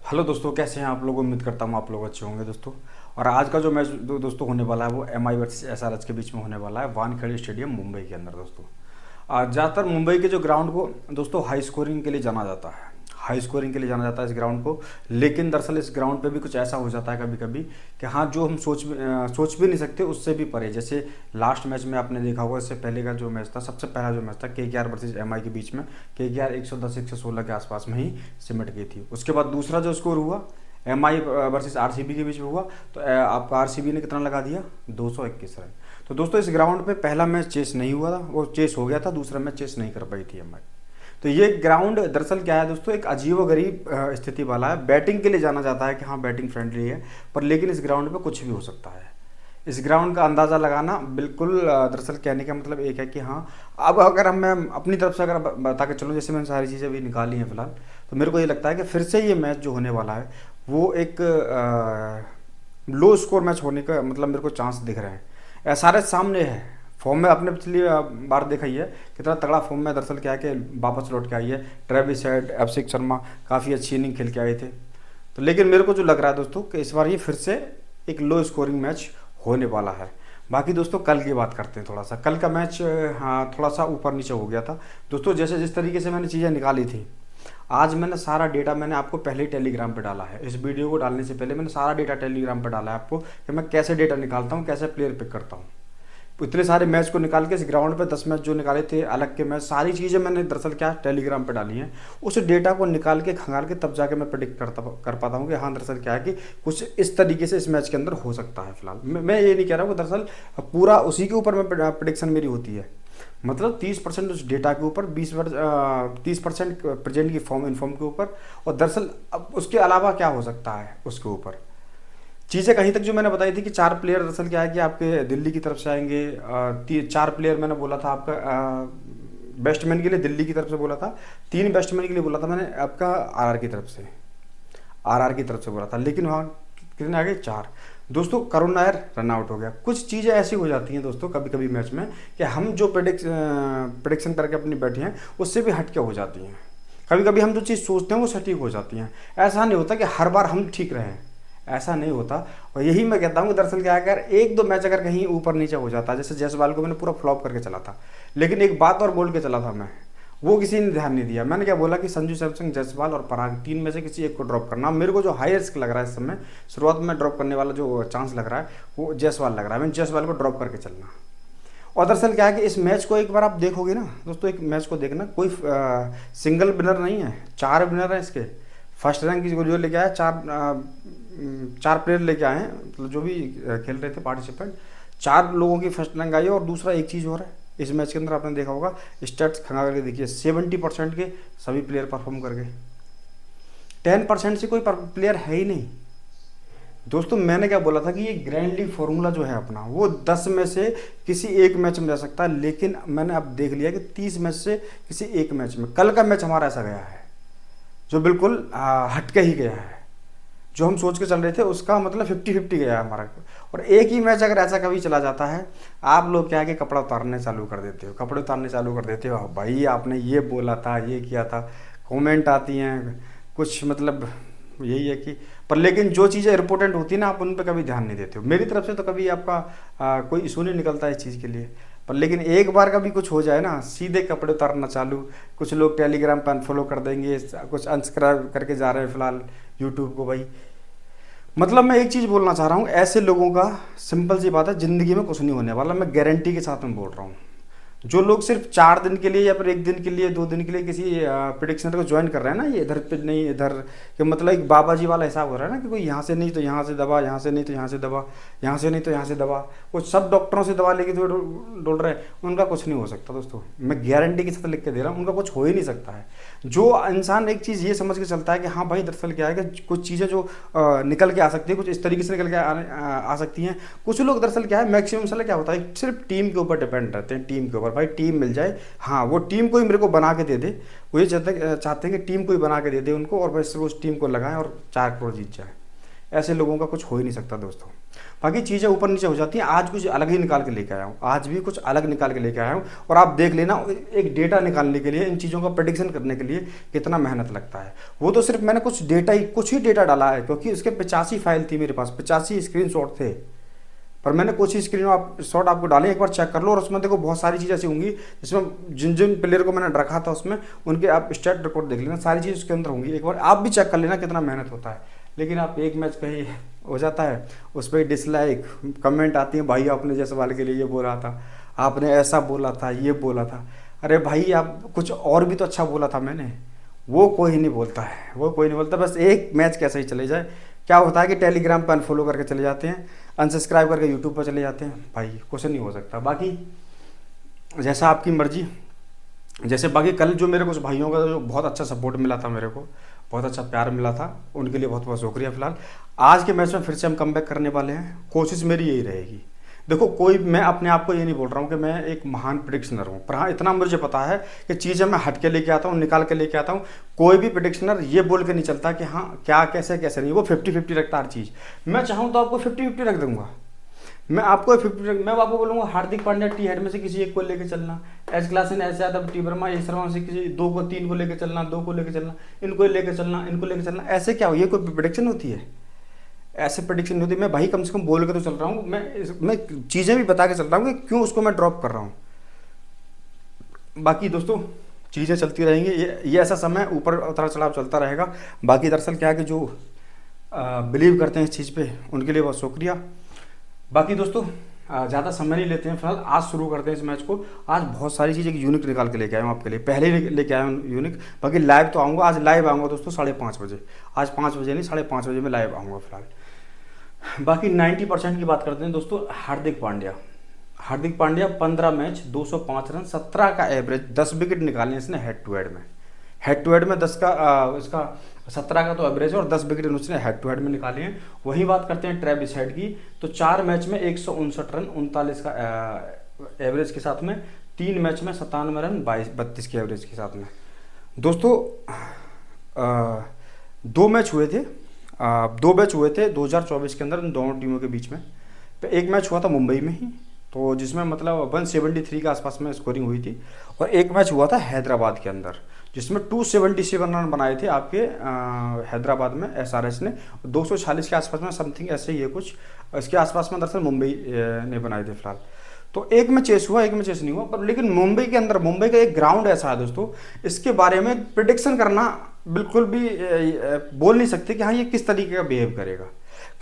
Hello दोस्तों, कैसे हैं आप लोग। उम्मीद करता हूँ आप लोग अच्छे होंगे दोस्तों। और आज का जो मैच दोस्तों होने वाला है वो एम आई वर्सेस एसआरएच के बीच में होने वाला है वानखेड़े स्टेडियम मुंबई के अंदर दोस्तों। ज़्यादातर मुंबई के जो ग्राउंड को दोस्तों हाई स्कोरिंग के लिए जाना जाता है। हाई स्कोरिंग के लिए जाना जाता है इस ग्राउंड को। लेकिन दरअसल इस ग्राउंड पे भी कुछ ऐसा हो जाता है कभी कभी कि हाँ, जो हम सोच भी नहीं सकते उससे भी परे। जैसे लास्ट मैच में आपने देखा होगा, इससे पहले का जो मैच था, सबसे पहला जो मैच था KKR वर्सेज एम आई के बीच में, KKR 110-116 के आसपास में ही सिमट गई थी। उसके बाद दूसरा जो स्कोर हुआ एम आई वर्सेस आरसीबी के बीच में हुआ, तो आपका आरसीबी ने कितना लगा दिया, 221 रन। तो दोस्तों इस ग्राउंड पे पहला मैच चेस नहीं हुआ था, वो चेस हो गया था, दूसरा मैच चेस नहीं कर पाई थी एम आई। तो ये ग्राउंड दरअसल क्या है दोस्तों, एक अजीब व गरीब स्थिति वाला है। बैटिंग के लिए जाना जाता है कि हाँ बैटिंग फ्रेंडली है, पर लेकिन इस ग्राउंड पे कुछ भी हो सकता है। इस ग्राउंड का अंदाज़ा लगाना बिल्कुल दरअसल कहने का मतलब एक है कि हाँ, अब अगर मैं अपनी तरफ से अगर बता के चलूँ, जैसे मैंने सारी चीज़ें भी निकाली हैं फिलहाल, तो मेरे को ये लगता है कि फिर से ये मैच जो होने वाला है वो एक लो स्कोर मैच होने का मतलब मेरे को चांस दिख रहे हैं। एसआरएच सामने है, फॉर्म में आपने पिछली बार देखा ही है कितना तगड़ा फॉर्म में दरअसल क्या है कि वापस लौट के आई है। ट्रेविस हेड, अभिषेक शर्मा काफ़ी अच्छी इनिंग खेल के आए थे। तो लेकिन मेरे को जो लग रहा है दोस्तों कि इस बार ये फिर से एक लो स्कोरिंग मैच होने वाला है। बाकी दोस्तों कल की बात करते हैं थोड़ा सा। कल का मैच हाँ थोड़ा सा ऊपर नीचे हो गया था दोस्तों। जैसे जिस तरीके से मैंने चीज़ें निकाली थी, आज मैंने सारा डेटा मैंने आपको पहले ही टेलीग्राम पे डाला है। इस वीडियो को डालने से पहले मैंने सारा डेटा टेलीग्राम पे डाला है आपको, कि मैं कैसे डेटा निकालता हूँ, कैसे प्लेयर पिक करता हूँ। इतने सारे मैच को निकाल के इस ग्राउंड पे 10 मैच जो निकाले थे अलग के मैच, सारी चीज़ें मैंने दरअसल क्या टेलीग्राम पे डाली हैं। उस डेटा को निकाल के खंगाल के तब जाके मैं प्रेडिक्ट कर पाता हूँ कि हाँ दरअसल क्या है कि कुछ इस तरीके से इस मैच के अंदर हो सकता है। फिलहाल मैं ये नहीं कह रहा हूँ कि दरअसल पूरा उसी के ऊपर मैं प्रिडिक्शन मेरी होती है। मतलब 30% उस डेटा के ऊपर, 30% प्रेजेंट की फॉर्म इन्फॉर्म के ऊपर, और दरअसल अब उसके अलावा क्या हो सकता है उसके ऊपर चीज़ें कहीं तक जो मैंने बताई थी कि 4 प्लेयर दरअसल क्या है कि आपके दिल्ली की तरफ से आएंगे। 4 प्लेयर मैंने बोला था आपका बैट्समैन के लिए दिल्ली की तरफ से बोला था, 3 बैट्समैन के लिए बोला था मैंने आपका आरआर की तरफ से, आरआर की तरफ से बोला था। लेकिन वहाँ कितने आ गए, 4 दोस्तों। करुण नायर रन आउट हो गया। कुछ चीज़ें ऐसी हो जाती हैं दोस्तों कभी कभी मैच में कि हम जो प्रेडिक्शन करके अपनी बैठे हैं उससे भी हटके हो जाती हैं। कभी कभी हम जो चीज़ सोचते हैं वो सटीक हो जाती हैं। ऐसा नहीं होता कि हर बार हम ठीक रहें, ऐसा नहीं होता। और यही मैं कहता हूँ कि दरअसल क्या है, अगर 1-2 मैच अगर कहीं ऊपर नीचे हो जाता, जैसे जायसवाल को मैंने पूरा फ्लॉप करके चला था, लेकिन एक बात और बोल के चला था मैं, वो किसी ने ध्यान नहीं दिया। मैंने क्या बोला कि संजू सैमसन, जायसवाल और पराग 3 में से किसी एक को ड्रॉप करना। मेरे को जो हाई रिस्क लग रहा है इस समय, शुरुआत में ड्रॉप करने वाला जो चांस लग रहा है वो जायसवाल लग रहा है। मैंने जायसवाल को ड्रॉप करके चलना। और दरअसल क्या है कि इस मैच को एक बार आप देखोगे ना दोस्तों, एक मैच को देखना, कोई सिंगल विनर नहीं है, 4 विनर हैं इसके। फर्स्ट रैंक की जो लेके आया, 4 प्लेयर लेके आए हैं, मतलब जो भी खेल रहे थे पार्टिसिपेंट, 4 लोगों की फर्स्ट रैंक आई है। और दूसरा एक चीज़ हो रहा है इस मैच के अंदर, आपने देखा होगा स्टैट्स खंगा करके देखिए, 70% के सभी प्लेयर परफॉर्म कर गए। 10% से कोई प्लेयर है ही नहीं दोस्तों। मैंने क्या बोला था कि ये ग्रैंड लीग फॉर्मूला जो है अपना, वो 10 में से किसी एक मैच में जा सकता है, लेकिन मैंने अब देख लिया कि 30 मैच से किसी एक मैच में। कल का मैच हमारा ऐसा गया है जो बिल्कुल हटके ही गया है। जो हम सोच के चल रहे थे उसका मतलब 50-50 गया है हमारा। और एक ही मैच अगर ऐसा कभी चला जाता है, आप लोग क्या है कि कपड़ा उतारने चालू कर देते हो, कपड़े उतारने चालू कर देते हो। भाई आपने ये बोला था, ये किया था, कमेंट आती हैं कुछ, मतलब यही है कि, पर लेकिन जो चीज़ें इंपॉर्टेंट होती है ना, आप उन पर कभी ध्यान नहीं देते हो। मेरी तरफ से तो कभी आपका कोई इशू नहीं निकलता इस चीज़ के लिए, पर लेकिन एक बार कभी कुछ हो जाए ना, सीधे कपड़े उतारना चालू। कुछ लोग टेलीग्राम पर अनफॉलो कर देंगे, कुछ अनसब्सक्राइब करके जा रहे हैं फिलहाल यूट्यूब को। भाई मतलब मैं एक चीज़ बोलना चाह रहा हूँ, ऐसे लोगों का सिंपल सी बात है, ज़िंदगी में कुछ नहीं होने वाला। मैं गारंटी के साथ में बोल रहा हूँ। जो लोग सिर्फ 4 दिन के लिए या फिर 1 दिन के लिए, 2 दिन के लिए किसी प्रिडिक्शनर को ज्वाइन कर रहे हैं ना, ये इधर पे नहीं इधर, कि मतलब एक बाबा जी वाला हिसाब हो रहा है ना, कि कोई यहाँ से नहीं तो यहाँ से दबा, यहाँ से नहीं तो यहाँ से दबा, यहाँ से नहीं तो यहाँ से दबा। वो सब डॉक्टरों से दवा लेके तो डोल रहे हैं, उनका कुछ नहीं हो सकता दोस्तों। मैं गारंटी के साथ लिख के दे रहा हूँ, उनका कुछ हो ही नहीं सकता है। जो इंसान एक चीज़ ये समझ के चलता है कि हाँ भाई दरअसल क्या है कि कुछ चीज़ें जो निकल के आ सकती है, कुछ इस तरीके से निकल के आ सकती हैं। कुछ लोग दरअसल क्या है, मैक्सिमम साला क्या होता है, सिर्फ टीम के ऊपर डिपेंड रहते हैं, टीम के ऊपर। भाई टीम मिल जाए, हाँ वो टीम को ही मेरे को बना के दे दे, वो ये चाहते हैं कि टीम को ही बना के दे दे उनको, और बस उस टीम को लगाएं और 4 करोड़ जीत जाए। ऐसे लोगों का कुछ हो ही नहीं सकता दोस्तों। बाकी चीज़ें ऊपर नीचे हो जाती हैं। आज कुछ अलग ही निकाल के लेके आया हूँ, आज भी कुछ अलग निकाल के लेके आया हूँ। और आप देख लेना, एक डेटा निकालने के लिए, इन चीज़ों का प्रेडिक्शन करने के लिए कितना मेहनत लगता है। वो तो सिर्फ मैंने कुछ ही डेटा डाला है, क्योंकि उसके 85 फाइल थी मेरे पास, 85 स्क्रीन थे। पर मैंने कुछ ही स्क्रीन शॉट आपको डाले, एक बार चेक कर लो। और उसमें देखो बहुत सारी चीज़ें ऐसी होंगी जिसमें जिन जिन प्लेयर को मैंने रखा था उसमें उनके आप स्टेट रिकॉर्ड देख लेना, सारी चीज़ उसके अंदर होंगी। एक बार आप भी चेक कर लेना कितना मेहनत होता है। लेकिन आप एक मैच कहीं हो जाता है, उस पर डिसलाइक कमेंट आती है, भाई आपने जयसवाल के लिए ये बोला था, आपने ऐसा बोला था, ये बोला था। अरे भाई आप कुछ और भी तो अच्छा बोला था मैंने। वो कोई नहीं बोलता है, वो कोई नहीं बोलता। बस एक मैच कैसे ही चले जाए। क्या होता है कि टेलीग्राम पर अनफॉलो करके चले जाते हैं, अनसब्सक्राइब करके यूट्यूब पर चले जाते हैं। भाई कुछ नहीं हो सकता। बाकी जैसा आपकी मर्जी। जैसे बाकी कल जो मेरे कुछ भाइयों का जो बहुत अच्छा सपोर्ट मिला था, मेरे को बहुत अच्छा प्यार मिला था, उनके लिए बहुत बहुत शुक्रिया। फिलहाल आज के मैच में फिर से हम कमबैक करने वाले हैं। कोशिश मेरी यही रहेगी। देखो मैं अपने आप को ये नहीं बोल रहा हूँ कि मैं एक महान प्रिडिक्शनर हूँ, पर हाँ इतना मुझे पता है कि चीज़ें मैं हट के लेके आता हूँ, निकाल के लेके आता हूँ। कोई भी प्रिडिक्शनर ये बोल के नहीं चलता कि हाँ क्या कैसे कैसे नहीं, वो 50-50 रखता हर चीज़। मैं चाहूँ तो आपको 50-50 रख दूंगा। मैं आपको 50, मैं आपको बोलूँगा हार्दिक पांड्या टी हेड में से किसी एक को लेके चलना, एस क्लासन, S Yadav, T Verma, A Sharma से किसी 2 को 3 को लेके चलना, 2 को लेके चलना, इनको लेके चलना, इनको लेके चलना। ऐसे क्या हो, ये कोई प्रिडिक्शन होती है? ऐसे प्रेडिक्शन नहीं होती। मैं भाई कम से कम बोल के तो चल रहा हूँ, मैं चीज़ें भी बता के चल रहा हूँ कि क्यों उसको मैं ड्रॉप कर रहा हूँ। बाकी दोस्तों चीज़ें चलती रहेंगी, ये ऐसा समय ऊपर उतार चढ़ाव चलता रहेगा। बाकी दरअसल क्या है कि जो बिलीव करते हैं इस चीज़ पे, उनके लिए बहुत शुक्रिया। बाकी दोस्तों ज़्यादा समय नहीं लेते हैं, फिलहाल आज शुरू करते हैं इस मैच को। आज बहुत सारी चीज़ें यूनिक निकाल के लेके आया हूँ आपके लिए, पहले ही लेके आया हूँ यूनिक। बाकी लाइव तो आऊँगा, आज लाइव आऊँगा दोस्तों 5:30 बजे। आज 5 बजे नहीं, 5:30 बजे में लाइव आऊँगा फिलहाल। बाकी 90% की बात करते हैं दोस्तों। हार्दिक पांड्या 15 मैच 205 रन, 17 का एवरेज, 10 विकेट निकाले इसने हेड टू हेड में 10 का इसका 17 का तो एवरेज है और 10 विकेट उसने हेड टू हेड में निकाले हैं। वही बात करते हैं ट्रेविस हेड की, तो 4 मैच में 159 रन, 39 का एवरेज के साथ में, 3 मैच में 97 रन, 32 के एवरेज के साथ में। दोस्तों 2 मैच हुए थे 2024 के अंदर इन दोनों टीमों के बीच में। तो एक मैच हुआ था मुंबई में ही, तो जिसमें मतलब 173 के आसपास में स्कोरिंग हुई थी। और एक मैच हुआ था हैदराबाद के अंदर, जिसमें 277 रन बनाए थे आपके हैदराबाद में एसआरएच ने, 246 के आसपास में समथिंग ऐसे ही है कुछ, इसके आसपास में दरअसल मुंबई ने बनाए थे फिलहाल। तो एक में चेस हुआ, एक में चेस नहीं हुआ। पर लेकिन मुंबई के अंदर, मुंबई का एक ग्राउंड ऐसा है दोस्तों, इसके बारे में प्रिडिक्शन करना बिल्कुल भी बोल नहीं सकते कि हाँ ये किस तरीके का बिहेव करेगा,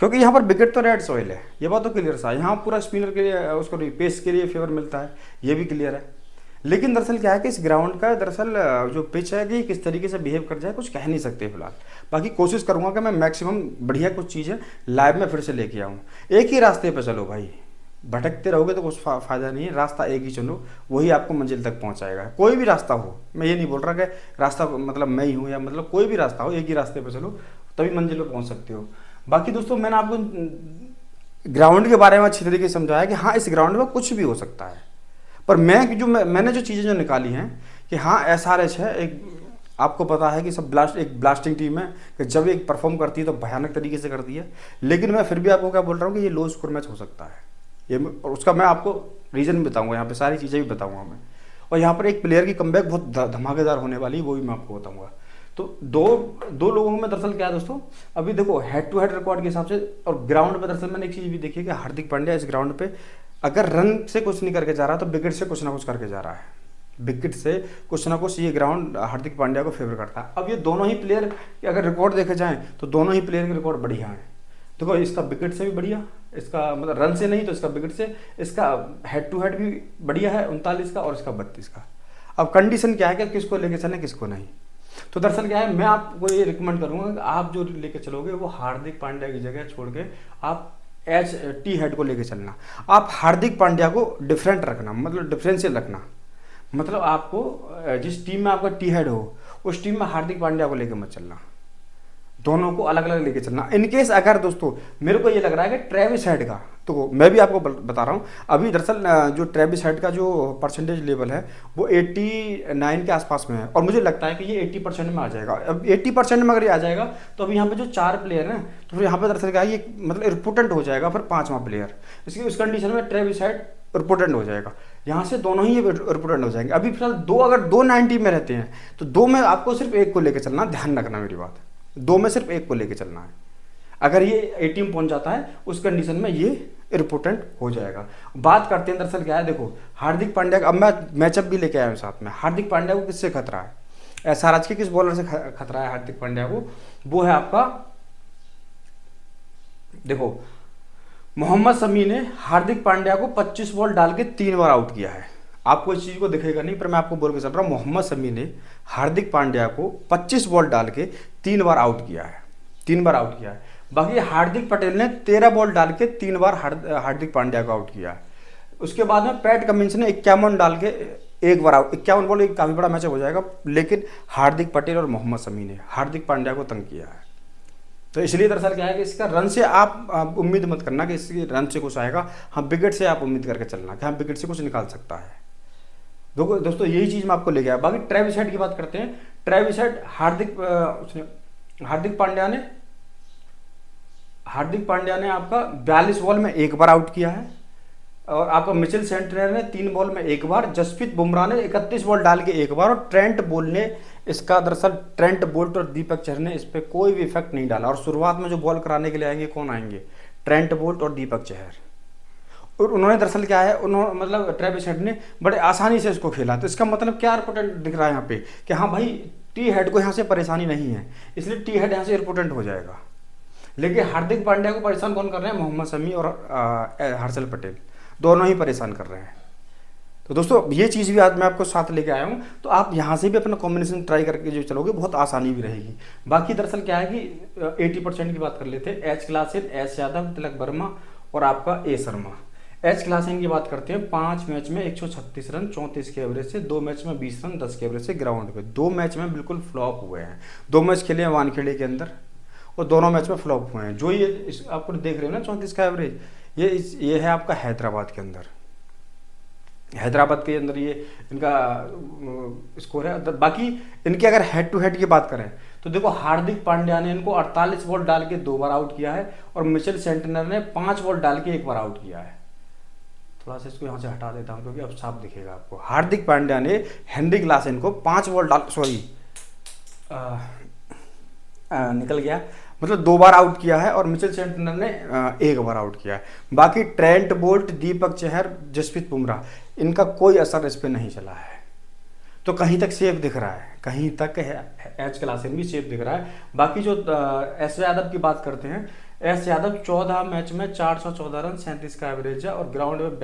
क्योंकि यहाँ पर विकेट तो रेड सॉइल है, ये बात तो क्लियर सा है। यहाँ पूरा स्पिनर के लिए, उसको पेस के लिए फेवर मिलता है, ये भी क्लियर है। लेकिन दरअसल क्या है कि इस ग्राउंड का दरअसल जो पिच है कि किस तरीके से बिहेव कर जाए कुछ कह नहीं सकते फिलहाल। बाकी कोशिश करूंगा कि मैं मैक्सिमम बढ़िया कुछ चीज़ें लाइव में फिर से लेके आऊँ। एक ही रास्ते पे चलो भाई, भटकते रहोगे तो कुछ फ़ायदा नहीं है। रास्ता एक ही चलो, वही आपको मंजिल तक पहुंचाएगा। कोई भी रास्ता हो, मैं ये नहीं बोल रहा कि रास्ता मतलब मैं ही हूँ, या मतलब कोई भी रास्ता हो, एक ही रास्ते पे चलो तभी मंजिल पे पहुंच सकते हो। बाकी दोस्तों मैंने आपको ग्राउंड के बारे में अच्छी तरीके से समझाया कि हाँ इस ग्राउंड में कुछ भी हो सकता है। पर मैंने जो चीज़ें जो निकाली हैं कि हाँ एसआरएच है, एक आपको पता है कि सब एक ब्लास्टिंग टीम है कि जब एक परफॉर्म करती है तो भयानक तरीके से करती है। लेकिन मैं फिर भी आपको क्या बोल रहा हूँ कि ये लो स्कोर मैच हो सकता है ये, और उसका मैं आपको रीज़न भी बताऊँगा, यहाँ पे सारी चीज़ें भी बताऊँगा मैं। और यहाँ पर एक प्लेयर की कमबैक बहुत धमाकेदार होने वाली है, वो भी मैं आपको बताऊँगा। तो दो लोगों में दरअसल क्या है दोस्तों, अभी देखो हेड टू हेड रिकॉर्ड के हिसाब से और ग्राउंड पे दरअसल मैंने एक चीज़ भी देखी है कि हार्दिक पांड्या इस ग्राउंड पे अगर रन से कुछ नहीं करके जा रहा तो विकेट से कुछ ना कुछ करके जा रहा है। विकेट से कुछ ना कुछ ये ग्राउंड हार्दिक पांड्या को फेवर करता है। अब ये दोनों ही प्लेयर अगर रिकॉर्ड देखे जाएँ तो दोनों ही प्लेयर के रिकॉर्ड बढ़िया हैं। देखो इसका विकेट से भी बढ़िया, इसका मतलब रन से नहीं तो इसका विकेट से, इसका हेड टू हेड भी बढ़िया है 39 का और इसका 32 का। अब कंडीशन क्या है कि किसको लेके चलें किसको नहीं। तो दरअसल क्या है, मैं आपको ये रिकमेंड करूंगा कि आप जो लेके चलोगे वो हार्दिक पांड्या की जगह छोड़ के आप एच टी हेड को लेके चलना। आप हार्दिक पांड्या को डिफरेंट रखना, मतलब डिफरेंशियल रखना। मतलब आपको जिस टीम में आपका टी हेड हो उस टीम में हार्दिक पांड्या को लेके मत चलना, दोनों को अलग अलग लेके चलना। इनकेस अगर दोस्तों मेरे को ये लग रहा है कि ट्रेविस हेड का तो मैं भी आपको बता रहा हूँ अभी दरअसल जो ट्रेविस हेड का जो परसेंटेज लेवल है वो 89 के आसपास में है, और मुझे लगता है कि ये 80% में आ जाएगा। अब 80% में अगर ये आ जाएगा तो अभी यहाँ पे जो 4 प्लेयर हैं तो फिर यहाँ पे दरअसल क्या है, ये मतलब इम्पोर्टेंट हो जाएगा फिर 5वां प्लेयर। इसकी उस कंडीशन में ट्रेविस हेड इम्पोर्टेंट हो जाएगा, यहाँ से दोनों ही इम्पोर्टेंट हो जाएंगे। अभी फिलहाल दो, अगर दो 90 में रहते हैं तो दो में आपको सिर्फ एक को लेकर चलना, ध्यान रखना मेरी बात, दो में सिर्फ एक को लेकर चलना है। अगर ये 80 में पहुंच जाता है उस कंडीशन में ये इम्पोर्टेंट हो जाएगा। बात करते हैं दरअसल क्या है, देखो हार्दिक पांड्या का अब मैं मैचअप भी लेके आया हूँ साथ में। हार्दिक पांड्या को किससे खतरा है, एसआरएच के किस बॉलर से खतरा है हार्दिक पांड्या को, वो है आपका, देखो मोहम्मद शमी ने हार्दिक पांड्या को 25 बॉल डाल के 3 बार आउट किया है। आपको इस चीज को दिखेगा नहीं पर मैं आपको बोल के चल रहा हूँ, मोहम्मद शमी ने हार्दिक पांड्या को 25 बॉल डाल के 3 बार आउट किया है, 3 बार आउट किया है। बाकी हार्दिक पटेल ने 13 बॉल डाल के 3 बार हार्दिक पांड्या को आउट किया है। उसके बाद में पैट कमिंस ने 51 डाल के 1 बार आउट, 51 बॉल एक काफी बड़ा मैच हो जाएगा, लेकिन हार्दिक पटेल और मोहम्मद शमी ने हार्दिक पांड्या को तंग किया है। तो इसलिए दरअसल क्या है कि इसका रन से आप उम्मीद मत करना कि इसके रन से कुछ आएगा, हाँ विकेट से आप उम्मीद करके चलना कि हाँ विकेट से कुछ निकाल सकता है। दोस्तों यही चीज मैं आपको ले गया। बाकी ट्रेविस हेड की बात करते हैं। ट्रेविस हेड हार्दिक पांड्या ने आपका 42 बॉल में 1 बार आउट किया है, और आपका मिचेल सेंटनर ने 3 बॉल में 1 बार, जसप्रीत बुमराह ने 31 बॉल डाल के 1 बार, और ट्रेंट बोल्ट ने इसका दरअसल ट्रेंट बोल्ट और दीपक चहर ने इस पर कोई भी इफेक्ट नहीं डाला। और शुरुआत में जो बॉल कराने के लिए आएंगे कौन आएंगे, ट्रेंट बोल्ट और दीपक चहर। और उन्होंने दरअसल क्या है, उन्होंने मतलब ट्रेविस हेड ने बड़े आसानी से इसको खेला। तो इसका मतलब क्या रिपोर्टेंट दिख रहा है यहाँ पे कि हाँ भाई टी हेड को यहाँ से परेशानी नहीं है, इसलिए टी हेड यहाँ से रिपोर्टेंट हो जाएगा। लेकिन हार्दिक पांड्या को परेशान कौन कर रहे हैं, मोहम्मद शमी और हर्षल पटेल, दोनों ही परेशान कर रहे हैं। तो दोस्तों ये चीज़ भी आज मैं आपको साथ लेके आया हूँ, तो आप यहाँ से भी अपना कॉम्बिनेशन ट्राई करके जो चलोगे बहुत आसानी भी रहेगी। बाकी दरअसल क्या है कि 80% की बात कर लेते हैं। H Klaasen, S Yadav, Tilak Varma और आपका ए शर्मा। एच क्लासेन की बात करते हैं, 5 मैच में 136 रन 34 के एवरेज से, 2 मैच में 20 रन 10 के एवरेज से ग्राउंड पे। 2 मैच में बिल्कुल फ्लॉप हुए हैं, 2 मैच खेले हैं वानखेड़े के अंदर और दोनों मैच में फ्लॉप हुए हैं। जो ये आपको देख रहे हो ना 34 का एवरेज, ये है आपका हैदराबाद के अंदर, हैदराबाद के अंदर ये इनका स्कोर है। बाकी इनके अगर हेड टू हेड की बात करें तो देखो हार्दिक पांड्या ने इनको 48 बॉल डाल के 2 बार आउट किया है, और मिचेल सेंटनर ने 5 बॉल डाल के 1 बार आउट किया है। थोड़ा सा इसको यहाँ से हटा देता हूँ क्योंकि अब साफ दिखेगा आपको। हार्दिक पांड्या ने हेनरी क्लासेन को 5 बॉल डाल, सॉरी निकल गया, मतलब 2 बार आउट किया है, और मिचेल सेंटनर ने 1 बार आउट किया है। बाकी ट्रेंट बोल्ट, दीपक चहर, जसप्रीत बुमराह, इनका कोई असर इस पर नहीं चला है। तो कहीं तक सेफ दिख रहा है, कहीं तक एच क्लासेन भी सेफ दिख रहा है। बाकी जो एस यादव की बात करते हैं, एस यादव 14 मैच में 414 रन 37 का एवरेज है, और ग्राउंड में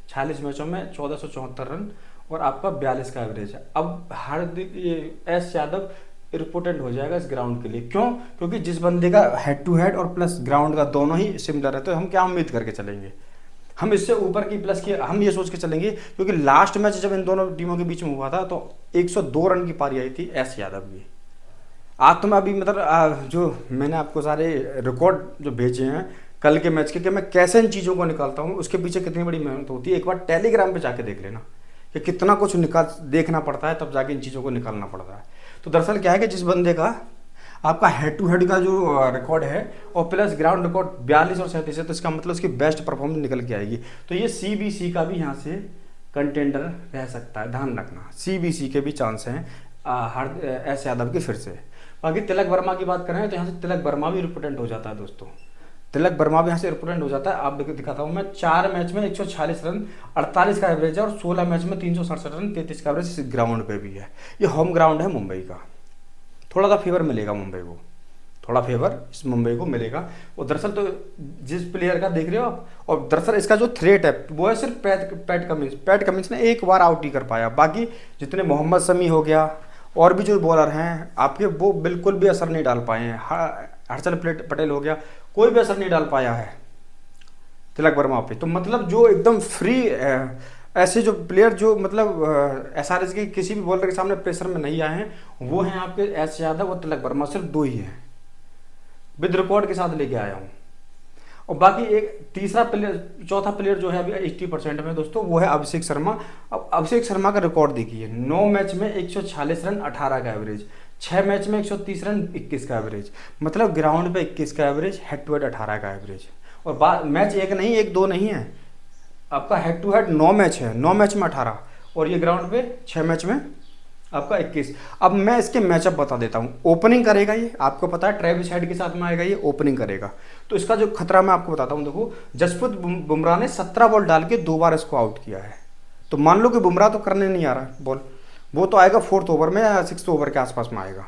46 मैचों में 1474 रन और आपका 42 का एवरेज है। अब हार्दिक एस यादव इम्पोर्टेंट हो जाएगा इस ग्राउंड के लिए। क्यों? क्योंकि जिस बंदे का हेड टू हेड और प्लस ग्राउंड का दोनों ही सिमिलर है, तो हम क्या उम्मीद करके चलेंगे, हम इससे ऊपर की प्लस की हम ये सोच के चलेंगे, क्योंकि लास्ट मैच जब इन दोनों टीमों के बीच में हुआ था तो 102 रन की पारी आई थी एस यादव की। आज तो मैं अभी मतलब जो मैंने आपको सारे रिकॉर्ड जो भेजे हैं कल के मैच के, कि मैं कैसे इन चीज़ों को निकालता हूँ, उसके पीछे कितनी बड़ी मेहनत होती है। एक बार टेलीग्राम पे जाके देख लेना कि कितना कुछ देखना पड़ता है, तब जाके इन चीज़ों को निकालना पड़ता है। तो दरअसल क्या है कि जिस बंदे का आपका हेड टू हेड का जो रिकॉर्ड है और प्लस ग्राउंड रिकॉर्ड 42 और 37 है, तो इसका मतलब उसकी बेस्ट परफॉर्मेंस निकल के आएगी। तो ये CBC का भी यहाँ से कंटेंडर रह सकता है, ध्यान रखना। CBC के भी चांस हैं एस यादव के फिर से। बाकी तिलक वर्मा की बात करें तो यहाँ से तिलक वर्मा भी रिपोर्टेंट हो जाता है दोस्तों, तिलक वर्मा भी यहाँ से रिपोर्टेंट हो जाता है। आप दिखाता हूँ मैं, 4 मैच में 146 रन 48 का एवरेज है, और 16 मैच में 367 रन 33 का एवरेज ग्राउंड पे भी है। ये होम ग्राउंड है मुंबई का, थोड़ा सा फेवर मिलेगा मुंबई को, थोड़ा फेवर इस मुंबई को मिलेगा। और दरअसल तो जिस प्लेयर का देख रहे हो आप, और दरअसल इसका जो थ्रेट है वो है सिर्फ पैट कमिंस ने 1 बार आउट ही कर पाया। बाकी जितने मोहम्मद शमी हो गया और भी जो बॉलर हैं आपके, वो बिल्कुल भी असर नहीं डाल पाए हैं। हर्षल पटेल हो गया, कोई भी असर नहीं डाल पाया है तिलक वर्मा पे। तो मतलब जो एकदम फ्री ऐसे जो प्लेयर जो मतलब SRH के किसी भी बॉलर के सामने प्रेशर में नहीं आए हैं, वो हैं आपके एस यादव और तिलक वर्मा, सिर्फ 2 ही हैं, विद रिकॉर्ड के साथ लेके आया हूँ। और बाकी एक तीसरा प्लेयर, चौथा प्लेयर जो है अभी 80% में दोस्तों, वो है अभिषेक शर्मा। अब अभिषेक शर्मा का रिकॉर्ड देखिए, 9 मैच में 146 रन 18 का एवरेज, 6 मैच में 130 रन 21 का एवरेज, मतलब ग्राउंड पे 21 का एवरेज, हेड टू हेड 18 का एवरेज। और मैच एक नहीं, एक दो नहीं है, आपका हेड टू हेड 9 मैच है, 9 मैच में 18, और ये ग्राउंड पे 6 मैच में आपका 21। अब मैं इसके मैचअप बता देता हूँ। ओपनिंग करेगा ये, आपको पता है ट्रेविस हेड के साथ में आएगा, ये ओपनिंग करेगा। तो इसका जो खतरा मैं आपको बताता हूँ, देखो जसप्रीत बुमराह ने 17 बॉल डाल के 2 बार इसको आउट किया है। तो मान लो कि बुमराह तो करने नहीं आ रहा बॉल, वो तो आएगा 4th ओवर में या 6th ओवर के आसपास में आएगा।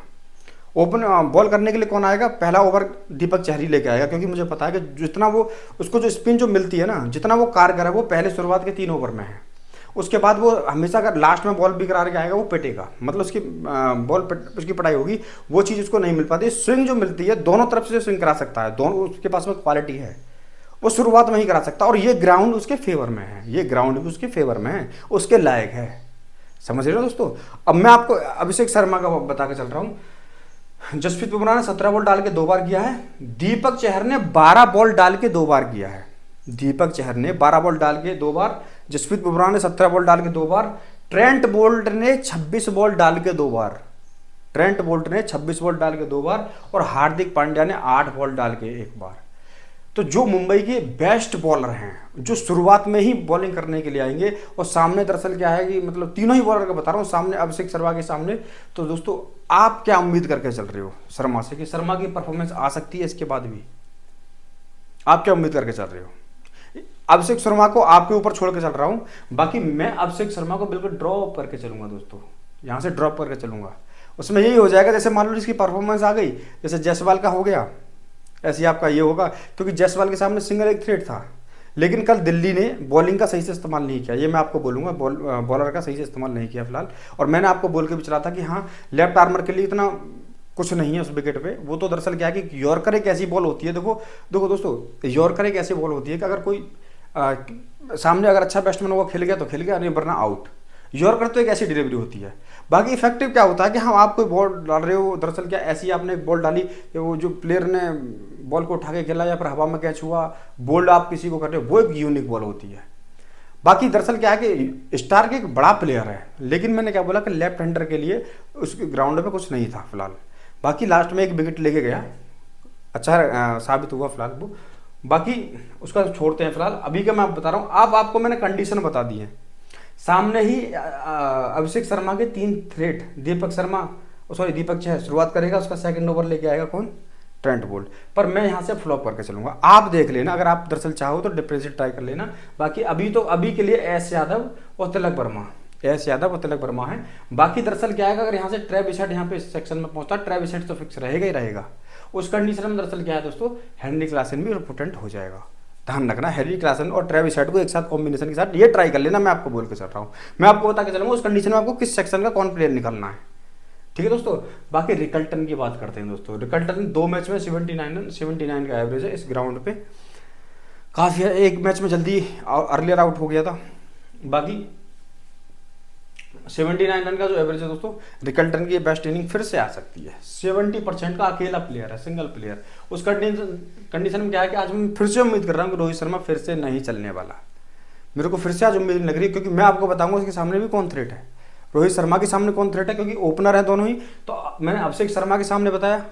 ओपन बॉल करने के लिए कौन आएगा, पहला ओवर दीपक चहरी लेके आएगा, क्योंकि मुझे पता है कि जितना वो उसको जो स्पिन जो मिलती है ना, जितना वो कारगर है, वो पहले शुरुआत के 3 ओवर में है। उसके बाद वो हमेशा अगर लास्ट में बॉल भी करा के आएगा, वो पिटेगा, मतलब उसकी बॉल उसकी पिटाई होगी, वो चीज़ उसको नहीं मिल पाती। स्विंग जो मिलती है, दोनों तरफ से स्विंग करा सकता है, दोनों उसके पास में क्वालिटी है, वो शुरुआत में ही करा सकता है। और ये ग्राउंड उसके फेवर में है, ये ग्राउंड भी उसके फेवर में है, उसके लायक है। समझ रहे हो दोस्तों। अब मैं आपको अभिषेक शर्मा का बता के चल रहा हूँ। जसप्रीत बुमराह ने 17 बॉल डाल के 2 बार किया है, दीपक चहर ने 12 बॉल डाल के 2 बार किया है। दीपक चहर ने 12 बॉल डाल के 2 बार, जसप्रीत बुमराह ने 17 बॉल डाल के 2 बार, ट्रेंट बोल्ट ने 26 बॉल डाल के 2 बार, ट्रेंट बोल्ट ने 26 बॉल डाल के 2 बार, और हार्दिक पांड्या ने 8 बॉल डाल के 1 बार। तो जो मुंबई के बेस्ट बॉलर हैं, जो शुरुआत में ही बॉलिंग करने के लिए आएंगे, और सामने दरअसल क्या है कि मतलब तीनों ही बॉलर का बता रहा हूँ, सामने अभिषेक शर्मा के सामने। तो दोस्तों आप क्या उम्मीद करके चल रहे हो शर्मा से, कि शर्मा की परफॉर्मेंस आ सकती है इसके बाद भी? आप क्या उम्मीद करके चल रहे हो? अभिषेक शर्मा को आपके ऊपर छोड़ के चल रहा हूं। बाकी मैं अभिषेक शर्मा को बिल्कुल ड्रॉप करके चलूंगा दोस्तों, यहां से ड्रॉप करके चलूंगा। उसमें यही हो जाएगा, जैसे मान लो इसकी परफॉर्मेंस आ गई, जैसे जायसवाल का हो गया, ऐसे ही आपका ये होगा, क्योंकि जायसवाल के सामने सिंगल एक थ्रेट था, लेकिन कल दिल्ली ने बॉलिंग का सही से इस्तेमाल नहीं किया। ये मैं आपको बोलूंगा, बॉलर का सही से इस्तेमाल नहीं किया फिलहाल। और मैंने आपको बोल के भी चला था कि हाँ, लेफ्ट आर्मर के लिए इतना कुछ नहीं है उस विकेट पे। वो तो दरअसल क्या है कि यॉर्कर एक ऐसी बॉल होती है, देखो देखो दोस्तों, यॉर्कर एक ऐसी बॉल होती है कि अगर कोई सामने अगर अच्छा बैट्समैन होगा खेल गया तो खेल गया, नहीं वरना आउट। यॉर्कर तो एक ऐसी डिलीवरी होती है। बाकी इफेक्टिव क्या होता है कि हाँ, आप कोई बॉल डाल रहे हो, दरअसल क्या ऐसी आपने एक बॉल डाली कि वो जो प्लेयर ने बॉल को उठा के खेला या फिर हवा में कैच हुआ, बोल्ड आप किसी को कर रहे हो, वो एक यूनिक बॉल होती है। बाकी दरअसल क्या है कि स्टार के एक बड़ा प्लेयर है, लेकिन मैंने क्या बोला कि लेफ्ट हैंडर के लिए उसके ग्राउंड में कुछ नहीं था फिलहाल। बाकी लास्ट में एक विकेट लेके गया, अच्छा साबित हुआ फिलहाल वो। बाकी उसका छोड़ते हैं फिलहाल। अभी का मैं बता रहा हूँ, अब आपको मैंने कंडीशन बता दी है। सामने ही अभिषेक शर्मा के 3 थ्रेट, दीपक चहर शुरुआत करेगा, उसका सेकंड ओवर लेके आएगा कौन, ट्रेंट बोल्ट। पर मैं यहाँ से फ्लॉप करके चलूंगा, आप देख लेना, अगर आप दरअसल चाहो तो डिफरेंशिएट ट्राई कर लेना। बाकी अभी के लिए एस यादव और तिलक वर्मा है। बाकी दरअसल क्या है, अगर यहाँ से ट्रेविस हेड यहाँ पे इस सेक्शन में पहुंचता, ट्रेविस हेड तो फिक्स रहेगा ही रहेगा। उस कंडीशन में दरअसल क्या है दोस्तों, हेनरी क्लासन भी इंपोर्टेंट हो जाएगा। ध्यान रखना, हेनरी क्लासन और ट्रेविस हेड को एक साथ कॉम्बिनेशन के साथ ये ट्राई कर लेना। मैं आपको बोल के चल रहा हूँ, मैं आपको बता के चलूंगा उस कंडीशन में आपको किस सेक्शन का कौन प्लेयर निकलना है। ठीक है दोस्तों। बाकी रिकल्टन की बात करते हैं दोस्तों। रिकल्टन 2 मैच में 79 का एवरेज है इस ग्राउंड पे, काफी है। एक मैच में जल्दी अर्लियर आउट हो गया था। बाकी 79 रन का जो एवरेज है दोस्तों, रिकल्टन की बेस्ट इनिंग फिर से आ सकती है। 70% का अकेला प्लेयर है, सिंगल प्लेयर। उस कंडीशन में क्या है कि आज मैं फिर से उम्मीद कर रहा हूँ कि रोहित शर्मा फिर से नहीं चलने वाला। मेरे को फिर से आज उम्मीद लग रही है, क्योंकि मैं आपको बताऊंगा उसके सामने भी कौन थ्रेट है, रोहित शर्मा के सामने कौन थ्रेट है, क्योंकि ओपनर है दोनों ही। तो मैंने अभिषेक शर्मा के सामने बताया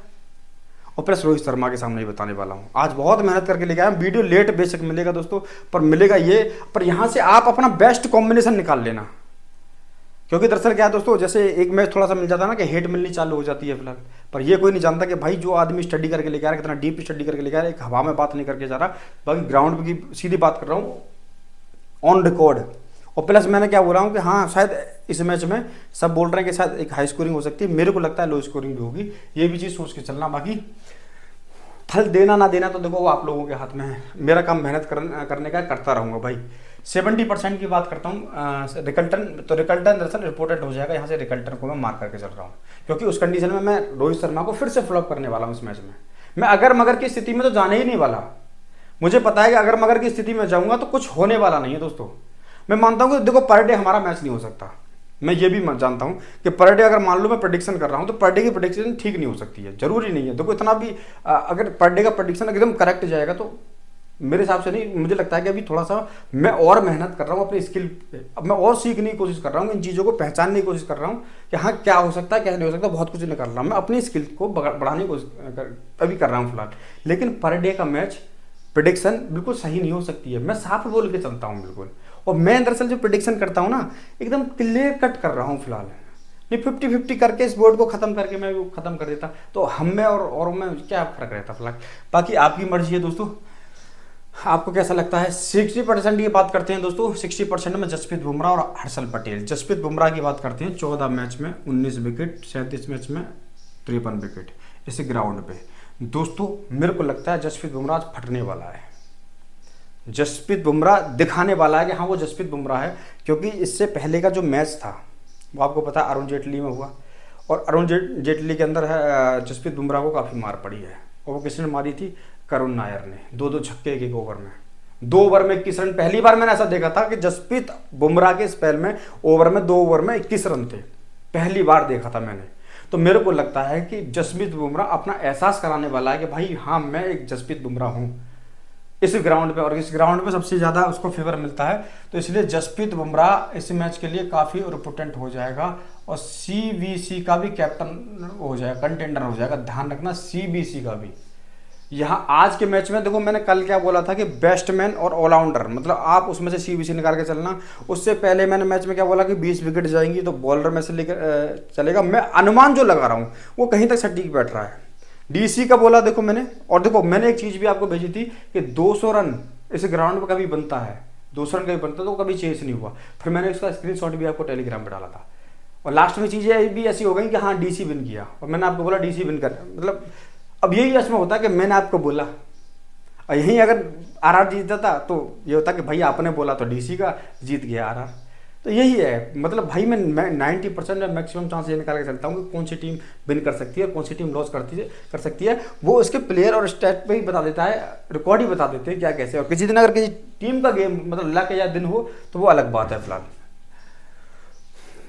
और प्लस रोहित शर्मा के सामने ही बताने वाला हूँ। आज बहुत मेहनत करके लेके आया। वीडियो लेट बेशक मिलेगा दोस्तों, पर मिलेगा ये। पर यहाँ से आप अपना बेस्ट कॉम्बिनेशन निकाल लेना, क्योंकि दरअसल क्या है दोस्तों, जैसे एक मैच थोड़ा सा मिल जाता है ना कि हेट मिलनी चालू हो जाती है फिलहाल। पर ये कोई नहीं जानता कि भाई जो आदमी स्टडी करके लेके आ रहा है, कितना डीप स्टडी करके लेके आ रहा है, एक हवा में बात नहीं करके जा रहा। बाकी ग्राउंड की सीधी बात कर रहा हूँ, ऑन रिकॉर्ड। और प्लस मैंने क्या बोल रहा हूँ कि हाँ, शायद इस मैच में सब बोल रहे हैं कि शायद एक हाई स्कोरिंग हो सकती है, मेरे को लगता है लो स्कोरिंग भी होगी। ये भी चीज़ सोच के चलना। बाकी फल देना ना देना तो देखो वो आप लोगों के हाथ में है। मेरा काम मेहनत करने का करता रहूँगा भाई। 70% की बात करता हूँ रिकल्टन, तो रिकल्टन दरअसल रिपोर्टेड हो जाएगा। यहाँ से रिकल्टन को मैं मार करके चल रहा हूँ, क्योंकि उस कंडीशन में मैं रोहित शर्मा को फिर से फ्लॉप करने वाला हूँ इस मैच में। मैं अगर मगर की स्थिति में तो जाने ही नहीं वाला। मुझे पता है कि अगर मगर की स्थिति में जाऊँगा तो कुछ होने वाला नहीं है दोस्तों। मैं मानता हूँ कि देखो पर डे हमारा मैच नहीं हो सकता। मैं ये भी जानता हूँ कि पर डे अगर मान लो मैं प्रेडिक्शन कर रहा हूँ तो पर डे की प्रेडिक्शन ठीक नहीं हो सकती है, जरूरी नहीं है। देखो इतना भी अगर पर डे का प्रेडिक्शन एकदम करेक्ट जाएगा तो मेरे हिसाब से नहीं, मुझे लगता है कि अभी थोड़ा सा मैं और मेहनत कर रहा हूँ अपनी स्किल पे। अब मैं और सीखने की कोशिश कर रहा हूँ, इन चीज़ों को पहचानने की कोशिश कर रहा हूँ कि हाँ क्या हो सकता है क्या नहीं हो सकता, बहुत कुछ निकाल रहा हूँ मैं अपनी स्किल को बढ़ाने की कोशिश अभी कर रहा हूँ फिलहाल। लेकिन पर डे का मैच प्रिडिक्शन बिल्कुल सही नहीं हो सकती है, मैं साफ बोल के चलता हूँ बिल्कुल। और मैं दरअसल जो प्रिडिक्शन करता हूँ ना, एकदम क्लियर कट कर रहा हूँ फिलहाल, नहीं 50-50 करके इस बोर्ड को खत्म करके मैं वो खत्म कर देता, तो हम में और में क्या फर्क रहता फिलहाल। बाकी आपकी मर्जी है दोस्तों, आपको कैसा लगता है। 60% की बात करते हैं दोस्तों, 60% में जसप्रीत बुमराह और हर्षल पटेल। जसप्रीत बुमराह की बात करते हैं, 14 मैच में 19 विकेट, 37 मैच में 53 विकेट इस ग्राउंड पे। दोस्तों मेरे को लगता है जसप्रीत बुमराह फटने वाला है, जसप्रीत बुमराह दिखाने वाला है कि हाँ वो जसप्रीत बुमराह है। क्योंकि इससे पहले का जो मैच था वो आपको पता है अरुण जेटली में हुआ, और अरुण जेटली के अंदर है जसप्रीत बुमराह को काफ़ी मार पड़ी है, और वो किसने मारी थी, करुण नायर ने, 2-2 छक्के एक ओवर में, 2 ओवर में 21 रन। पहली बार मैंने ऐसा देखा था कि जसप्रीत बुमराह के स्पेल में ओवर में 2 ओवर में 21 रन थे, पहली बार देखा था मैंने। तो मेरे को लगता है कि जसप्रीत बुमराह अपना एहसास कराने वाला है कि भाई हाँ मैं एक जसप्रीत बुमराह हूँ इस ग्राउंड पे, और इस ग्राउंड पे सबसे ज़्यादा उसको फेवर मिलता है। तो इसलिए जसप्रीत बुमराह इस मैच के लिए काफ़ी इम्पोर्टेंट हो जाएगा, और CBC का भी कैप्टन हो जाएगा, कंटेंडर हो जाएगा। ध्यान रखना CBC का भी। यहाँ आज के मैच में देखो, मैंने कल क्या बोला था कि बेस्टमैन और ऑलराउंडर, मतलब आप उसमें से CBC निकाल के चलना। उससे पहले मैंने मैच में क्या बोला कि 20 विकेट जाएंगी तो बॉलर में से लेकर चलेगा। मैं अनुमान जो लगा रहा हूँ वो कहीं तक सटीक बैठ रहा है। DC का बोला देखो मैंने, और देखो मैंने एक चीज़ भी आपको भेजी थी कि 200 रन इस ग्राउंड पर कभी बनता है, 200 रन कभी बनता है, तो कभी चेस नहीं हुआ। फिर मैंने इसका स्क्रीनशॉट भी आपको टेलीग्राम पर डाला था, और लास्ट में चीज़ें भी ऐसी हो गई कि हाँ DC विन किया, और मैंने आपको बोला DC विन कर, मतलब अब यही इसमें होता है कि मैंने आपको बोला, और यहीं अगर RR जीत जाता तो ये होता कि भाई आपने बोला तो DC का जीत गया RR। तो यही है, मतलब भाई मैं 90% में मैक्सिमम चांस ये निकाल के चलता हूँ कि कौन सी टीम विन कर सकती है और कौन सी टीम लॉस कर सकती है। वो उसके प्लेयर और स्टैट पे ही बता देता है, रिकॉर्ड ही बता देते हैं क्या कैसे। और किसी दिन अगर किसी टीम का गेम मतलब लक या दिन हो तो वो अलग बात है फिलहाल।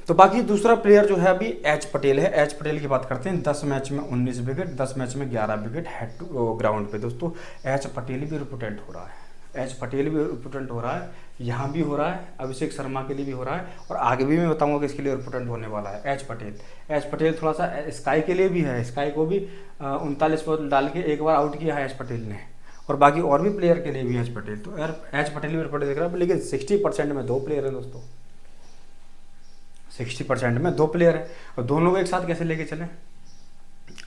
तो बाकी दूसरा प्लेयर जो है अभी एच पटेल है। एच पटेल की बात करते हैं, 10 मैच में 19 विकेट, 10 मैच में 11 विकेट हेड टू ग्राउंड पे। दोस्तों एच पटेल भी रिपोर्टेंट हो रहा है, एच पटेल भी रिपोर्टेंट हो रहा है, यहाँ भी हो रहा है, अभिषेक शर्मा के लिए भी हो रहा है, और आगे भी मैं बताऊंगा कि इसके लिए रिपोर्टेंट होने वाला है एच पटेल। एच पटेल थोड़ा सा स्काई के लिए भी है, स्काई को भी 39 पर डाल के एक बार आउट किया है एच पटेल ने, और बाकी और भी प्लेयर के लिए भी एच पटेल। तो यार एच पटेल भी रिपोर्टेंट दिख रहा है, लेकिन 60% में 2 प्लेयर हैं दोस्तों, 60% में 2 प्लेयर हैं, और दोनों को एक साथ कैसे लेके चलें।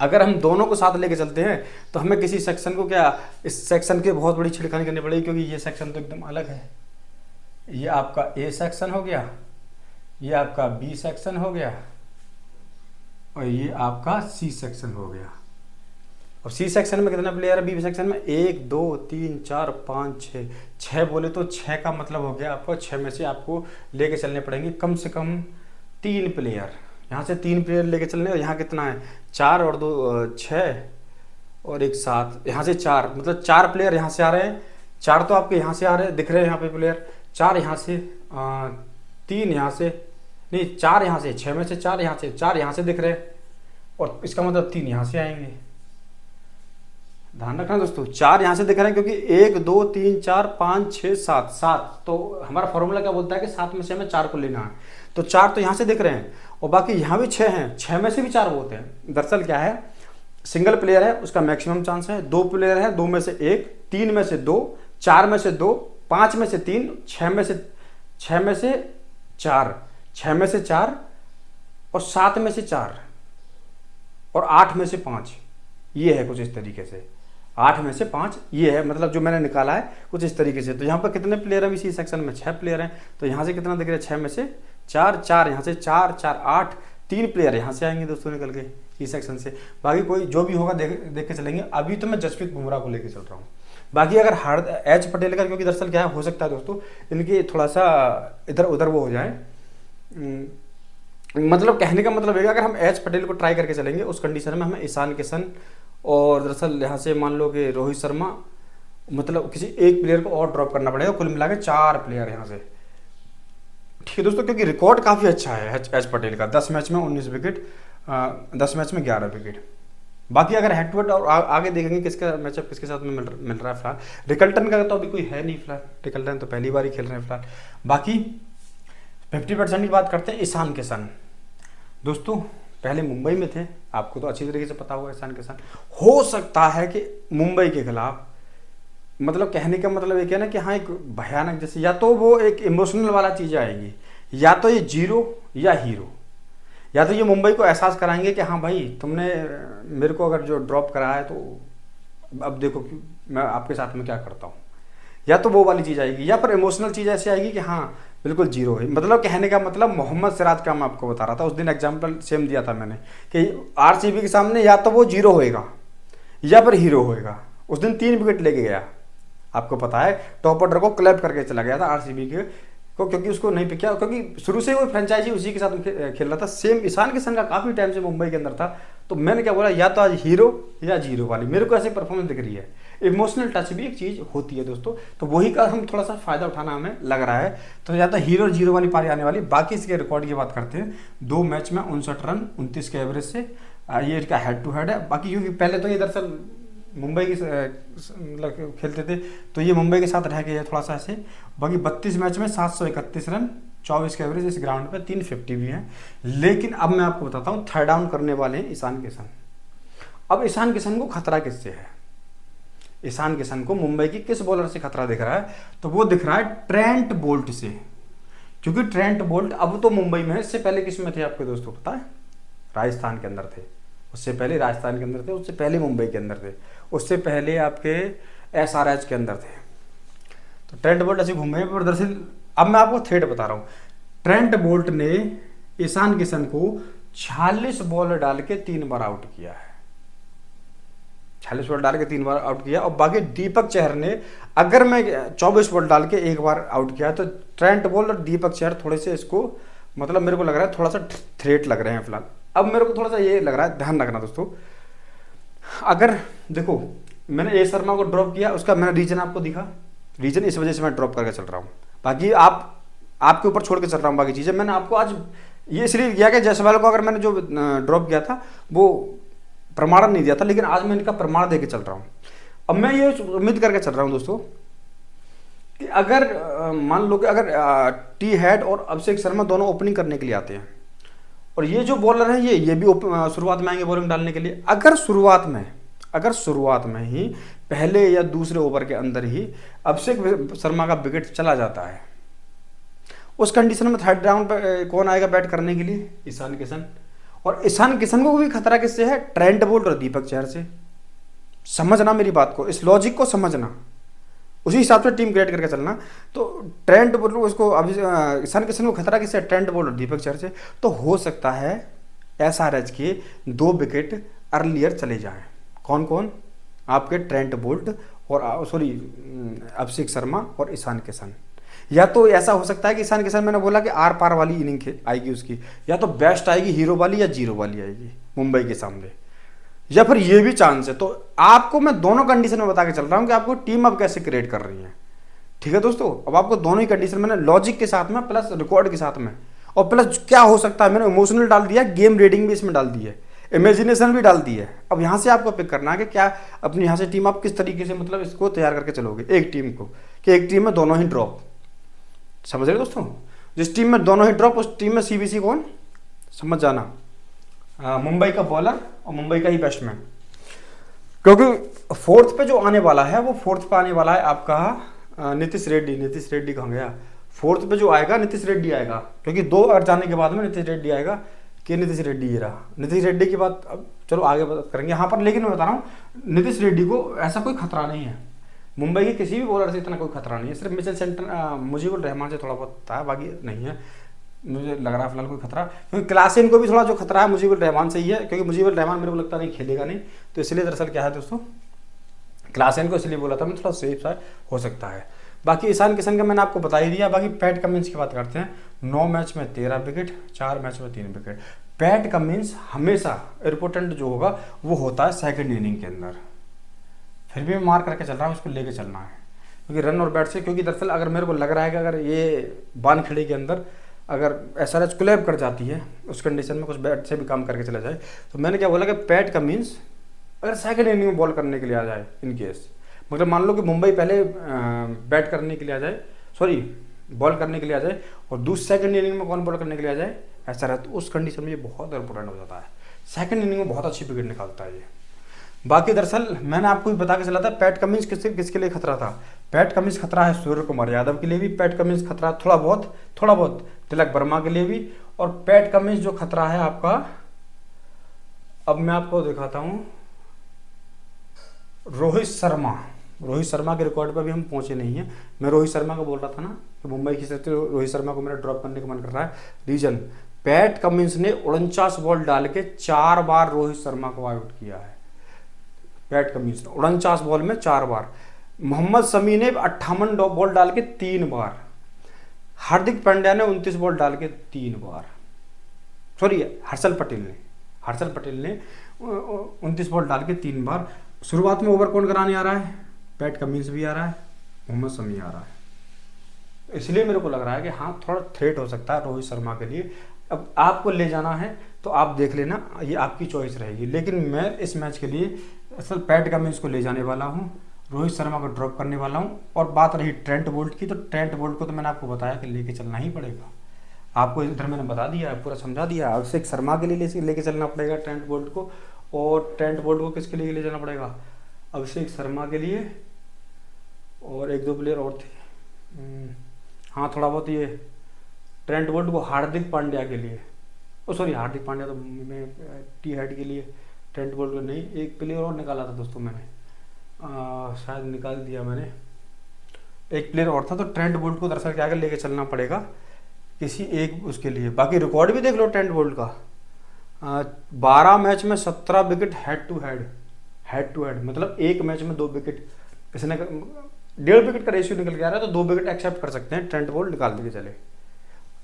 अगर हम दोनों को साथ लेके चलते हैं तो हमें किसी सेक्शन को क्या, इस सेक्शन की बहुत बड़ी छिड़खानी करनी पड़ेगी, क्योंकि ये सेक्शन तो एकदम अलग है। ये आपका A सेक्शन हो गया, ये आपका B सेक्शन हो गया, और ये आपका C सेक्शन हो गया। और C सेक्शन में कितना प्लेयर है, B सेक्शन में 1 2 3 4 5 6 6 बोले तो 6 का मतलब हो गया आपको 6 में से आपको लेके चलने पड़ेंगे कम से कम 3 प्लेयर। यहाँ से 3 प्लेयर लेके चलने, और यहाँ कितना है 4 और 2 6 और 1 7, यहाँ से 4, मतलब 4 प्लेयर यहाँ से आ रहे हैं, 4 तो आपके यहाँ से आ रहे हैं, दिख रहे हैं यहाँ पे प्लेयर, 4 यहाँ से 3 यहाँ से, नहीं 4 यहाँ से, 6 में से 4 यहाँ से, 4 यहाँ से दिख रहे हैं, और इसका मतलब 3 यहाँ से आएंगे। ध्यान रखना दोस्तों, 4 यहाँ से दिख रहे हैं, क्योंकि 1 2 3 4 5 6 7 7, तो हमारा फॉर्मूला क्या बोलता है कि 7 में से हमें 4 को लेना है, तो 4 तो यहाँ से दिख रहे हैं, और बाकी यहाँ भी 6 हैं, 6 में से भी 4 होते हैं। दरअसल क्या है, सिंगल प्लेयर है उसका मैक्सिमम चांस है, 2 प्लेयर है 2 में से 1, 3 में से 2, 4 में से 2, 5 में से 3, 6 में से 4, 6 में से 4, और 7 में से 4, और 8 में से 5। ये है कुछ इस तरीके से, 8 में से 5 ये है, मतलब जो मैंने निकाला है कुछ इस तरीके से। तो यहाँ पर कितने प्लेयर हैं इसी सेक्शन में, 6 प्लेयर हैं, तो यहाँ से कितना दिख रहा है 6 में से 4, 4 यहाँ से 4 4 8, 3 प्लेयर यहाँ से आएंगे दोस्तों निकल के इस सेक्शन से। बाकी कोई जो भी होगा देख के चलेंगे। अभी तो मैं जसप्रीत बुमराह को लेके चल रहा हूँ। बाकी अगर एच पटेल का, क्योंकि दरअसल क्या हो सकता है दोस्तों, इनकी थोड़ा सा इधर उधर वो हो जाए, मतलब कहने का मतलब है अगर हम एच पटेल को ट्राई करके चलेंगे उस कंडीशन में हमें ईशान किशन और दरअसल यहाँ से मान लो कि रोहित शर्मा, मतलब किसी एक प्लेयर को और ड्रॉप करना पड़ेगा, कुल मिला के 4 प्लेयर यहाँ से। ठीक है दोस्तों, क्योंकि रिकॉर्ड काफ़ी अच्छा है एच पटेल का, 10 मैच में 19 विकेट, 10 मैच में 11 विकेट। बाकी अगर हेड टू हेड और आगे देखेंगे किसका मैचअप किसके साथ में मिल रहा है फिलहाल, रिकल्टन का तो अभी कोई है नहीं फिलहाल, रिकल्टन तो पहली बार ही खेल रहे हैं फिलहाल। बाकी 50% की बात करते हैं ईशान किशन। दोस्तों पहले मुंबई में थे, आपको तो अच्छी तरीके से पता होगा ईशान किशन। हो सकता है कि मुंबई के खिलाफ, मतलब कहने का मतलब ये क्या ना कि हाँ एक भयानक जैसे, या तो वो एक इमोशनल वाला चीज़ आएगी, या तो ये जीरो या हीरो, या तो ये मुंबई को एहसास कराएंगे कि हाँ भाई तुमने मेरे को अगर जो ड्रॉप करा है तो अब देखो कि मैं आपके साथ में क्या करता हूँ, या तो वो वाली चीज़ आएगी, या फिर इमोशनल चीज़ ऐसी आएगी कि हाँ बिल्कुल जीरो है। मतलब कहने का मतलब मोहम्मद सिराज का मैं आपको बता रहा था उस दिन, एग्जाम्पल सेम दिया था मैंने कि आरसीबी के सामने या तो वो जीरो होएगा या फिर हीरो होएगा। उस दिन 3 विकेट लेके गया, आपको पता है, टॉप ऑर्डर को क्लैप करके चला गया था आरसीबी के को, क्योंकि उसको नहीं पिका, क्योंकि शुरू से वो फ्रेंचाइजी उसी के साथ खेल रहा था। सेम ईशान किशन का काफ़ी टाइम से मुंबई के अंदर था, तो मैंने क्या बोला, या तो आज हीरो या जीरो वाली मेरे को ऐसे परफॉर्मेंस दिख रही है। इमोशनल टच भी एक चीज़ होती है दोस्तों, तो वही का हम थोड़ा सा फायदा उठाना हमें लग रहा है, तो या तो हीरो जीरो वाली पारी आने वाली। बाकी इसके रिकॉर्ड की बात करते हैं, 2 मैच में 59 रन 29 के एवरेज से, ये इसका हेड टू हेड है। बाकी क्योंकि पहले तो ये दरअसल मुंबई की मतलब खेलते थे, तो ये मुंबई के साथ रह गए थोड़ा सा ऐसे। बाकी 32 मैच में 731 रन 24 के एवरेज इस ग्राउंड पे, 350 भी हैं। लेकिन अब मैं आपको बताता हूँ, थर्ड डाउन करने वाले हैं ईशान किशन। अब ईशान किशन को खतरा किससे है, ईशान किशन को मुंबई की किस बॉलर से खतरा दिख रहा है, तो वो दिख रहा है ट्रेंट बोल्ट से। क्योंकि ट्रेंट बोल्ट अब तो मुंबई में है, इससे पहले किस में थे आपके दोस्तों पता है, राजस्थान के अंदर थे, उससे पहले राजस्थान के अंदर थे, उससे पहले मुंबई के अंदर थे, उससे पहले आपके एसआरएच के अंदर थे। तो ट्रेंट बोल्ट ऐसे घूमे पर दरअसल अब मैं आपको थ्रेड बता रहा हूँ, ट्रेंट बोल्ट ने ईशान किशन को 46 बॉल डाल के 3 बार आउट किया है, 46 बॉल डाल के 3 बार आउट किया। और बाकी दीपक चहर ने, अगर मैं 24 बॉल डाल के 1 बार आउट किया, तो ट्रेंट बोल्ट और दीपक चहर थोड़े से इसको, मतलब मेरे को लग रहा है थोड़ा सा थ्रेट लग रहे हैं फिलहाल। अब मेरे को थोड़ा सा ये लग रहा है, ध्यान रखना दोस्तों, अगर देखो मैंने ए शर्मा को ड्रॉप किया, उसका मैंने रीजन आपको दिखा, रीजन इस वजह से मैं ड्रॉप करके चल रहा हूँ। बाकी आपके ऊपर छोड़ के चल रहा हूँ बाकी चीज़ें। मैंने आपको आज ये इसलिए किया कि जायसवाल को अगर मैंने जो ड्रॉप किया था वो प्रमाण नहीं दिया था, लेकिन आज मैं इनका प्रमाण दे के चल रहा हूँ। अब मैं ये उम्मीद करके चल रहा हूँ दोस्तों कि अगर मान लो कि अगर टी हेड और अभिषेक शर्मा दोनों ओपनिंग करने के लिए आते हैं, और ये जो बॉलर है ये भी शुरुआत में आएंगे बॉलिंग डालने के लिए, अगर शुरुआत में ही पहले या दूसरे ओवर के अंदर ही अभिषेक शर्मा का विकेट चला जाता है, उस कंडीशन में थर्ड राउंड पे कौन आएगा बैट करने के लिए, ईशान किशन। और ईशान किशन को भी खतरा किससे है, ट्रेंट बोल्ट और दीपक चहर से। समझना मेरी बात को, इस लॉजिक को समझना, उसी हिसाब से टीम क्रिएट करके चलना। तो ट्रेंट बोल्ट उसको अभी ईशान किशन को खतरा किससे, ट्रेंट बोल्ट और दीपक चहर से। तो हो सकता है एसआरएच के 2 विकेट अर्लियर चले जाएं। कौन कौन, आपके ट्रेंट बोल्ट और अभिषेक शर्मा और ईशान किशन। या तो ऐसा हो सकता है कि ईशान किशन, मैंने बोला कि आर पार वाली इनिंग आएगी उसकी, या तो बेस्ट आएगी हीरो वाली या जीरो वाली आएगी मुंबई के सामने, या फिर ये भी चांस है। तो आपको मैं दोनों कंडीशन में बता के चल रहा हूं कि आपको टीम अब कैसे क्रिएट कर रही है, ठीक है दोस्तों। अब आपको दोनों ही कंडीशन मैंने लॉजिक के साथ में प्लस रिकॉर्ड के साथ में, और प्लस क्या हो सकता है, मैंने इमोशनल डाल दिया, गेम रीडिंग भी इसमें डाल दी है, इमेजिनेशन भी डाल दी है। अब यहाँ से आपको पिक करना है कि क्या अपनी यहाँ से टीम आप किस तरीके से मतलब इसको तैयार करके चलोगे एक टीम को, कि एक टीम में दोनों ही ड्रॉप, समझ रहे दोस्तों, जिस टीम में दोनों ही ड्रॉप उस टीम में सीबीसी कौन, समझ जाना, मुंबई का बॉलर और मुंबई का ही बैट्समैन। क्योंकि फोर्थ पे जो आने वाला है वो फोर्थ पे आने वाला है आपका नीतीश रेड्डी कहाँ गया, फोर्थ पे जो आएगा नीतीश रेड्डी आएगा, क्योंकि 2 ओवर जाने के बाद में नीतीश रेड्डी आएगा, कि नीतीश रेड्डी ये रहा। नीतीश रेड्डी की बात अब चलो आगे बात करेंगे यहाँ पर, लेकिन मैं बता रहा हूँ नीतीश रेड्डी को ऐसा कोई खतरा नहीं है, मुंबई के किसी भी बॉलर से इतना कोई खतरा नहीं है, सिर्फ मिचेल सेंटर मुजीबुर रहमान से थोड़ा बहुत था, बाकी नहीं है मुझे लग रहा है फिलहाल कोई खतरा। क्योंकि क्लासन को भी थोड़ा जो खतरा है मुजीबुर रहमान से ही है, क्योंकि मुजीबुर रहमान मेरे को लगता नहीं खेलेगा नहीं, तो इसलिए दरअसल क्या है दोस्तों, क्लासन को इसलिए बोला था मैं, थोड़ा सेफ सा हो सकता है। बाकी ईशान किशन का मैंने आपको बता ही दिया। बाकी पैट कमिंस की बात करते हैं, 9 मैच में 13 विकेट, 4 मैच में 3 विकेट। पैट कमिंस हमेशा इम्पोर्टेंट जो होगा वो होता है सेकंड इनिंग के अंदर, फिर भी मैं मार करके चल रहा हूँ, उसको लेके चलना है, क्योंकि रन और बैट से, क्योंकि दरअसल अगर मेरे को लग रहा है कि अगर ये बानखेड़े के अंदर अगर एसआरएच क्लैप कर जाती है उस कंडीशन में, कुछ बैट से भी काम करके चला जाए, तो मैंने क्या बोला कि पैट कमिंस अगर सेकंड इनिंग में बॉल करने के लिए आ जाए इन केस, मतलब मान लो कि मुंबई पहले बैट करने के लिए आ जाए, सॉरी बॉल करने के लिए आ जाए, और दूसरी सेकंड इनिंग में कौन बॉल करने के लिए आ जाए, ऐसा रहता तो उस कंडीशन में ये बहुत इंपॉर्टेंट हो जाता है। सेकंड इनिंग में बहुत अच्छी विकेट निकालता है ये। बाकी दरअसल मैंने आपको भी बता के चला था पैट कमिंस किसके लिए खतरा था। पैट कमिंस खतरा है सूर्य कुमार यादव के लिए भी, पैट कमिंस खतरा थोड़ा बहुत तिलक वर्मा के लिए भी, और पैट कमिंस जो खतरा है आपका, अब मैं आपको दिखाता हूं, रोहित शर्मा के रिकॉर्ड पर भी हम पहुंचे नहीं है। मैं रोहित शर्मा को बोल रहा था ना कि मुंबई की तरफ से रोहित शर्मा को मेरा ड्रॉप करने का मन कर रहा है। रीजन, पैट कमिंस ने 49 बॉल डाल के 4 बार रोहित शर्मा को आउट किया है। पैट कमिंस 49 बॉल में 4 बार। मोहम्मद शमी ने 58 बॉल डाल के 3 बार। हार्दिक पांड्या ने 29 बॉल डाल के 3 बार, सॉरी हर्षल पटेल ने 29 बॉल डाल के 3 बार। शुरुआत में ओवर कौन कराने आ रहा है, पैट कमिंस भी आ रहा है, मोहम्मद शमी आ रहा है। इसलिए मेरे को लग रहा है कि हाँ थोड़ा थ्रेट हो सकता है रोहित शर्मा के लिए। अब आपको ले जाना है तो आप देख लेना, ये आपकी चॉइस रहेगी, लेकिन मैं इस मैच के लिए असल पैट कमिंस को ले जाने वाला हूँ, रोहित शर्मा को ड्रॉप करने वाला हूँ। और बात रही ट्रेंट बोल्ट की, तो ट्रेंट बोल्ट को तो मैंने आपको बताया कि लेके चलना ही पड़ेगा। आपको इधर मैंने बता दिया, पूरा समझा दिया। अभिषेक शर्मा के लिए लेके चलना पड़ेगा ट्रेंट बोल्ट को, और ट्रेंट बोल्ट को किसके लिए ले जाना पड़ेगा, अभिषेक शर्मा के लिए, और 1-2 प्लेयर और थे, हाँ थोड़ा बहुत ये ट्रेंट बोल्ट को हार्दिक पांड्या के लिए, ओ सॉरी हार्दिक पांड्या तो मैं टी हेड के लिए, ट्रेंट बोल्ट को नहीं, एक प्लेयर और निकाला था दोस्तों मैंने, शायद निकाल दिया मैंने, एक प्लेयर और था। तो ट्रेंट बोल्ट को दरअसल क्या लेके चलना पड़ेगा किसी एक उसके लिए। बाकी रिकॉर्ड भी देख लो ट्रेंट बोल्ट का, 12 मैच में 17 विकेट हेड टू हेड, मतलब एक मैच में 2 विकेट, इसने 1.5 विकेट का रेशियो निकल के आ रहा है, तो 2 विकेट एक्सेप्ट कर सकते हैं ट्रेंट बोल्ट निकाल के चले।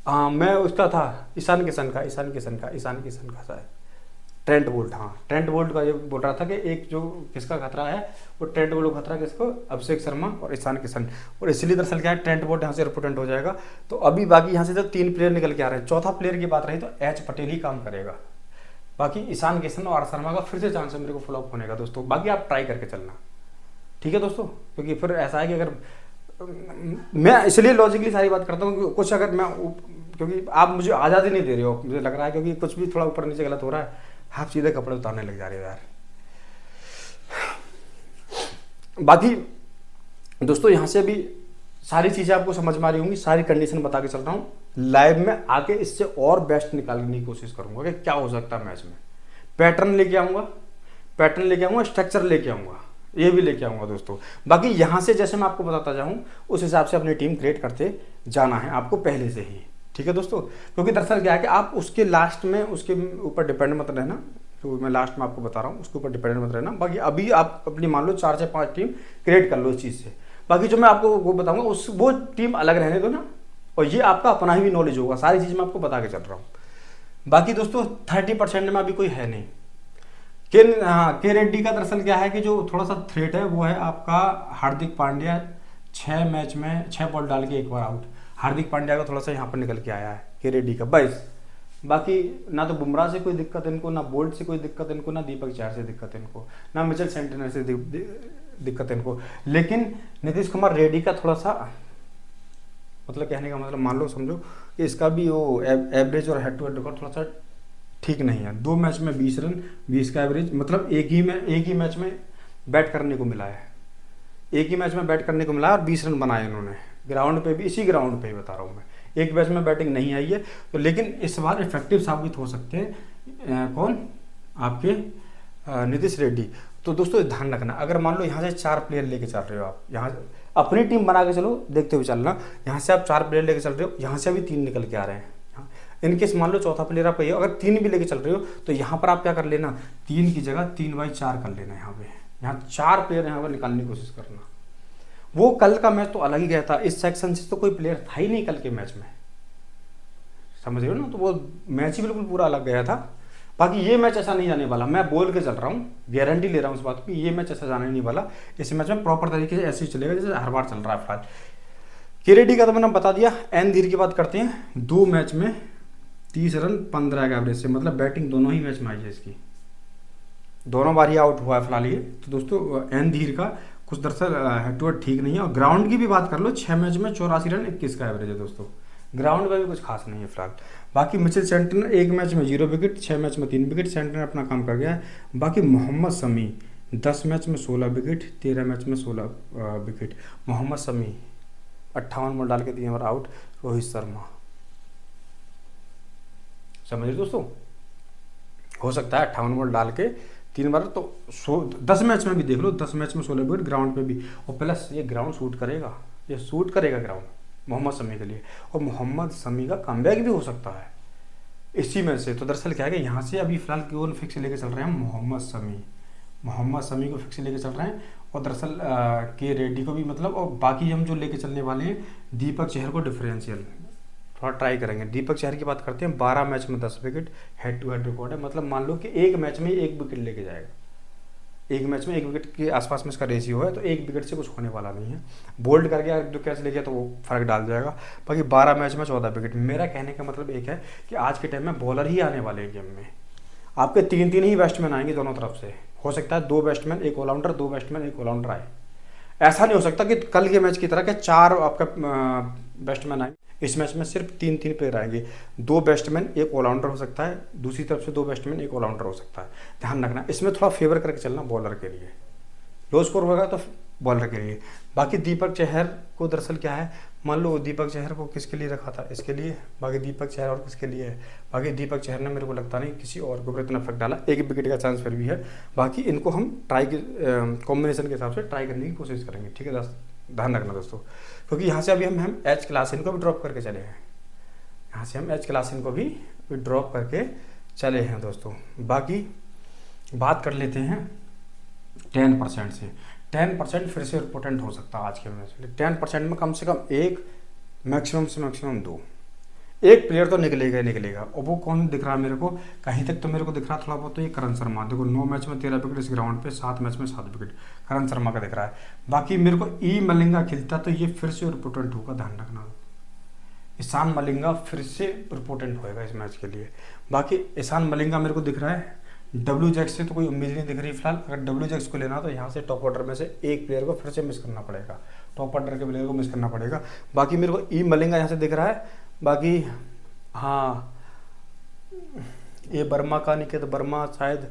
हाँ मैं उसका था ईशान किशन का शायद ट्रेंट बोल्ट, हाँ ट्रेंट बोल्ट का ये बोल रहा था कि एक जो किसका खतरा है वो ट्रेंट बोल्ट का खतरा किसको, अभिषेक शर्मा और ईशान किशन, और इसलिए दरअसल क्या है ट्रेंट बोल्ट यहाँ से रिपोर्टेंट हो जाएगा। तो अभी बाकी यहाँ से तो 3 प्लेयर निकल के आ रहे हैं, चौथा प्लेयर की बात रही तो एच पटेल ही काम करेगा। बाकी ईशान किशन और आर शर्मा का फिर से चांस है मेरे को फ्लॉप होने का दोस्तों। बाकी आप ट्राई करके चलना, ठीक है दोस्तों, क्योंकि फिर ऐसा है कि अगर मैं इसलिए लॉजिकली सारी बात करता हूँ, कुछ अगर मैं, क्योंकि आप मुझे आज़ादी नहीं दे रहे हो, मुझे लग रहा है क्योंकि कुछ भी थोड़ा ऊपर नीचे गलत हो रहा है, आप सीधे कपड़े उतारने लग जा रहे हो यार। बाकी दोस्तों यहाँ से भी सारी चीज़ें आपको समझ में आ रही होंगी, सारी कंडीशन बता के चल रहा हूँ। लाइव में आके इससे और बेस्ट निकालने की कोशिश करूंगा कि क्या हो सकता है मैच में। पैटर्न लेके आऊँगा, स्ट्रक्चर लेके आऊँगा, ये भी लेके आऊँगा दोस्तों। बाकी यहाँ से जैसे मैं आपको बताता जाऊँ उस हिसाब से अपनी टीम क्रिएट करते जाना है आपको पहले से ही, ठीक है दोस्तों। क्योंकि दरअसल क्या है कि आप उसके लास्ट में उसके ऊपर डिपेंड मत रहना, तो मैं लास्ट में आपको बता रहा हूँ उसके ऊपर डिपेंड मत रहना। बाकी अभी आप अपनी मान लो 4 से 5 टीम क्रिएट कर लो इस चीज़ से। बाकी जो मैं आपको वो बताऊँगा वो टीम अलग रहने दो ना, और ये आपका अपना ही भी नॉलेज होगा, सारी चीज़ मैं आपको बता के चल रहा हूँ। बाकी दोस्तों 30% में अभी कोई है नहीं। के रेड्डी का दरअसल क्या है कि जो थोड़ा सा थ्रेट है वो है आपका हार्दिक पांड्या, 6 मैच में 6 बॉल डाल के 1 बार आउट। हार्दिक पांड्या का थोड़ा सा यहाँ पर निकल के आया है के रेड्डी का बस। बाकी ना तो बुमराह से कोई दिक्कत इनको, ना बोल्ट से कोई दिक्कत इनको, ना दीपक चहर से दिक्कत इनको, ना मिचेल सेंटिनर से दिक्कत इनको। लेकिन नीतीश कुमार रेड्डी का थोड़ा सा मतलब कहने का मतलब मान लो समझो कि इसका भी वो एवरेज और हेड टू हेड रिकॉर्ड थोड़ा सा ठीक नहीं है। 2 मैच में 20 रन 20 का एवरेज, मतलब एक ही मैच में बैट करने को मिला है, एक ही मैच में बैट करने को मिला और 20 रन बनाए इन्होंने ग्राउंड पे भी, इसी ग्राउंड पे ही बता रहा हूँ मैं। एक मैच में बैटिंग नहीं आई है तो, लेकिन इस बार इफेक्टिव साबित हो सकते हैं कौन, आपके नीतीश रेड्डी। तो दोस्तों ध्यान रखना, अगर मान लो यहाँ से 4 प्लेयर लेके चल रहे हो आप, यहाँ अपनी टीम बना के चलो, देखते हुए चलना। यहाँ से आप 4 प्लेयर लेके चल रहे हो, यहाँ से अभी 3 निकल के आ रहे हैं। इनकेस मान लो चौथा प्लेयर आप अगर 3 भी लेके चल रहे हो तो यहाँ पर आप क्या कर लेना, 3 की जगह 3/4 कर लेना। यहाँ 4 प्लेयर यहाँ पर निकालने की कोशिश करना। वो कल का मैच तो अलग ही गया था, इस सेक्शन से तो कोई प्लेयर था ही नहीं कल के मैच में, समझ रहे हो ना। तो वो मैच ही बिल्कुल पूरा अलग गया था। बाकी ये मैच ऐसा नहीं जाने वाला, मैं बोल के चल रहा हूँ, गारंटी ले रहा हूँ इस बात की, ये मैच ऐसा जाने नहीं वाला। इस मैच में प्रॉपर तरीके से ऐसे ही चलेगा जैसे हर बार चल रहा है फिलहाल। के रेड्डी का तो मैंने बता दिया। एन धीर की बात करते हैं। 2 मैच में 30 रन 15 का एवरेज से, मतलब बैटिंग दोनों ही मैच में आई है इसकी, दोनों बार ही आउट हुआ है फिलहाल ये। तो दोस्तों एन धीर का कुछ दरअसल हेड टू हेड ठीक नहीं है। और ग्राउंड की भी बात कर लो, 6 मैच में 84 रन 21 का एवरेज है दोस्तों। ग्राउंड में भी कुछ खास नहीं है फिलहाल। बाकी मिचेल सेंटनर 1 मैच में 0 विकेट, 6 मैच में 3 विकेट, सेंटनर अपना काम कर गया है। बाकी मोहम्मद शमी 10 मैच में 16 विकेट, 13 मैच में 16 विकेट। मोहम्मद शमी 58 बॉल डाल के 3 बार आउट। रोहित शर्मा, समझ रहे दोस्तों, हो सकता है 58 बॉल डाल के 3 बार, तो 10 मैच में भी देख लो, 10 मैच में 16 विकेट, ग्राउंड पे भी। और प्लस ये ग्राउंड शूट करेगा, ये शूट करेगा ग्राउंड मोहम्मद शमी के लिए। और मोहम्मद शमी का कमबैक भी हो सकता है इसी में से। तो दरअसल क्या है कि यहाँ से अभी फिलहाल कौन फिक्स लेके चल रहे हैं, मोहम्मद शमी को फिक्स लेके चल रहे हैं। और दरअसल के रेड्डी को भी, मतलब, और बाकी हम जो लेके चलने वाले हैं दीपक चहर को डिफरेंशियल थोड़ा ट्राई करेंगे। दीपक चहर की बात करते हैं, 12 मैच में 10 wicket, head to head record है। मतलब मान लो कि एक मैच में 1 विकेट लेके जाएगा, एक मैच में 1 विकेट के आसपास में इसका रेशियो है। तो 1 विकेट से कुछ होने वाला नहीं है। बोल्ड कर गया, 2 कैच ले गया तो वो फर्क डाल जाएगा। बाकी 12 मैच में 14 विकेट। मेरा कहने का मतलब एक है कि आज के टाइम में बॉलर ही आने वाले हैं गेम में। आपके 3 ही बैट्समैन आएंगे दोनों तरफ से। हो सकता है 2 बैट्समैन 1 ऑलराउंडर, 2 बैट्समैन 1 ऑलराउंडर आए। ऐसा नहीं हो सकता कि कल के मैच की तरह के 4 आपका बैट्समैन आएंगे। इस मैच में सिर्फ 3 प्लेयर आएंगे। 2 बैट्समैन 1 ऑलराउंडर हो सकता है, दूसरी तरफ से 2 बैट्समैन 1 ऑलराउंडर हो सकता है। ध्यान रखना, इसमें थोड़ा फेवर करके चलना बॉलर के लिए। लो स्कोर होगा तो बॉलर के लिए। बाकी दीपक चहर को दरअसल क्या है, मान लो दीपक चहर को किसके लिए रखा था, इसके लिए। बाकी दीपक चहर और किसके लिए है, बाकी दीपक चहर ने मेरे को लगता नहीं किसी और के ऊपर इतना इफेक्ट डाला। 1 विकेट का चांस फिर भी है। बाकी इनको हम ट्राई कॉम्बिनेशन के हिसाब से ट्राई करने की कोशिश करेंगे, ठीक है। ध्यान रखना दोस्तों, क्योंकि यहाँ से अभी हम एच क्लासन को भी ड्रॉप करके चले हैं। यहाँ से हम एच क्लासन को भी ड्रॉप करके चले हैं दोस्तों। बाकी बात कर लेते हैं 10% से। 10% फिर से इम्पोर्टेंट हो सकता है आज के मैच में। 10% में कम से कम 1, मैक्सिमम से मैक्सिमम 2, एक प्लेयर तो निकलेगा ही निकलेगा। और वो कौन दिख रहा है मेरे को, कहीं तक तो मेरे को दिख रहा थोड़ा बहुत, तो ये करण शर्मा। देखो 9 मैच में 13 विकेट इस ग्राउंड पे, 7 मैच में 7 विकेट करण शर्मा का दिख रहा है। बाकी मेरे को ई मलिंगा खिलता तो ये फिर से इम्पोर्टेंट होगा, ध्यान रखना। ईशान मलिंगा फिर से इम्पोर्टेंट होएगा इस मैच के लिए। बाकी ईशान मलिंगा मेरे को दिख रहा है। डब्ल्यू जैक्स से तो कोई उम्मीद नहीं दिख रही फिलहाल। अगर डब्ल्यू जैक्स को लेना तो यहाँ से टॉप ऑर्डर में से एक प्लेयर को फिर से मिस करना पड़ेगा, टॉप ऑर्डर के प्लेयर को मिस करना पड़ेगा। बाकी मेरे को ई मलिंगा यहाँ से दिख रहा है। बाकी हाँ, ये वर्मा का, अनिकेत वर्मा शायद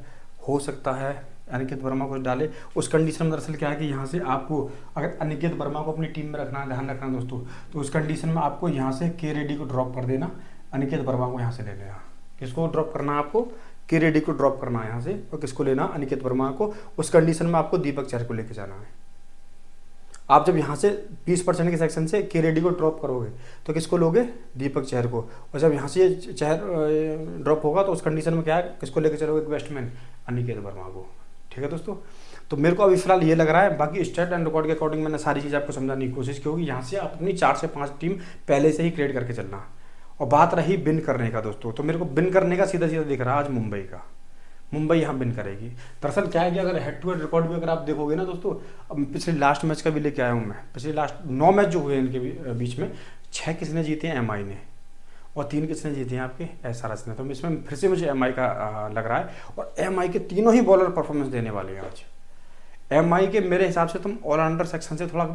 हो सकता है, अनिकेत वर्मा को डाले। उस कंडीशन में दरअसल क्या है कि यहाँ से आपको अगर अनिकेत वर्मा को अपनी टीम में रखना है, ध्यान रखना दोस्तों, तो उस कंडीशन में आपको यहाँ से के रेड्डी को ड्रॉप कर देना, अनिकेत वर्मा को यहाँ से ले लेना। किसको ड्रॉप करना है आपको, के रेड्डी को ड्रॉप करना है यहाँ से, और किसको लेना, अनिकेत वर्मा को। उस कंडीशन में आपको दीपक चहर को लेके जाना है। आप जब यहाँ से 20% के सेक्शन से के रेड्डी को ड्रॉप करोगे तो किसको लोगे, दीपक चहर को। और जब यहाँ से चहर ड्रॉप होगा तो उस कंडीशन में क्या है, किसको लेके चलोगे, बैट्समैन अनिकेत वर्मा को, ठीक है दोस्तों। तो मेरे को अभी फिलहाल ये लग रहा है। बाकी स्टेट एंड रिकॉर्ड के अकॉर्डिंग मैंने सारी चीज़ आपको समझाने की कोशिश की होगी। यहाँ से आप अपनी 4 से 5 टीम पहले से ही क्रिएट करके चलना। और बात रही बिन करने का दोस्तों, तो मेरे को बिन करने का सीधा सीधा दिख रहा है आज मुंबई का। मुंबई यहाँ बिन करेगी। दरअसल क्या है कि अगर हेड टू हेड रिकॉर्ड भी अगर आप देखोगे ना दोस्तों, अब पिछले लास्ट मैच का भी लेके आया हूँ मैं। पिछले लास्ट 9 मैच जो हुए इनके बीच में 6 किसने जीते हैं, एमआई ने, और 3 किसने जीते हैं, आपके एसआरएच ने। तो इसमें फिर से मुझे एमआई का लग रहा है। और एमआई के तीनों ही बॉलर परफॉर्मेंस देने वाले हैं आज। एमआई के मेरे हिसाब से तुम ऑलराउंडर सेक्शन से थोड़ा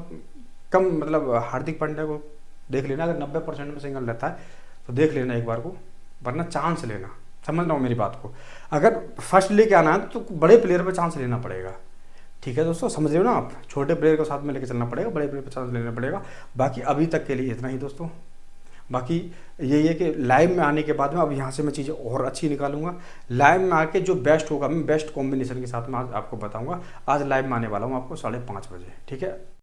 कम, मतलब हार्दिक पांड्या को देख लेना। अगर 90% में सिंगल रहता है तो देख लेना एक बार को, वरना चांस लेना। समझ रहा हूँ मेरी बात को। अगर फर्स्ट लेके आना है तो बड़े प्लेयर पे चांस लेना पड़ेगा, ठीक है दोस्तों, समझ रहे हो ना आप। छोटे प्लेयर को साथ में लेके चलना पड़ेगा, बड़े प्लेयर पे चांस लेना पड़ेगा। बाकी अभी तक के लिए इतना ही दोस्तों। बाकी यही है कि लाइव में आने के बाद में अब यहाँ से मैं चीज़ें और अच्छी निकालूंगा। लाइव में आके जो बेस्ट होगा मैं बेस्ट कॉम्बिनेशन के साथ में आज आपको बताऊंगा। आज लाइव में आने वाला हूँ आपको 5:30 बजे, ठीक है।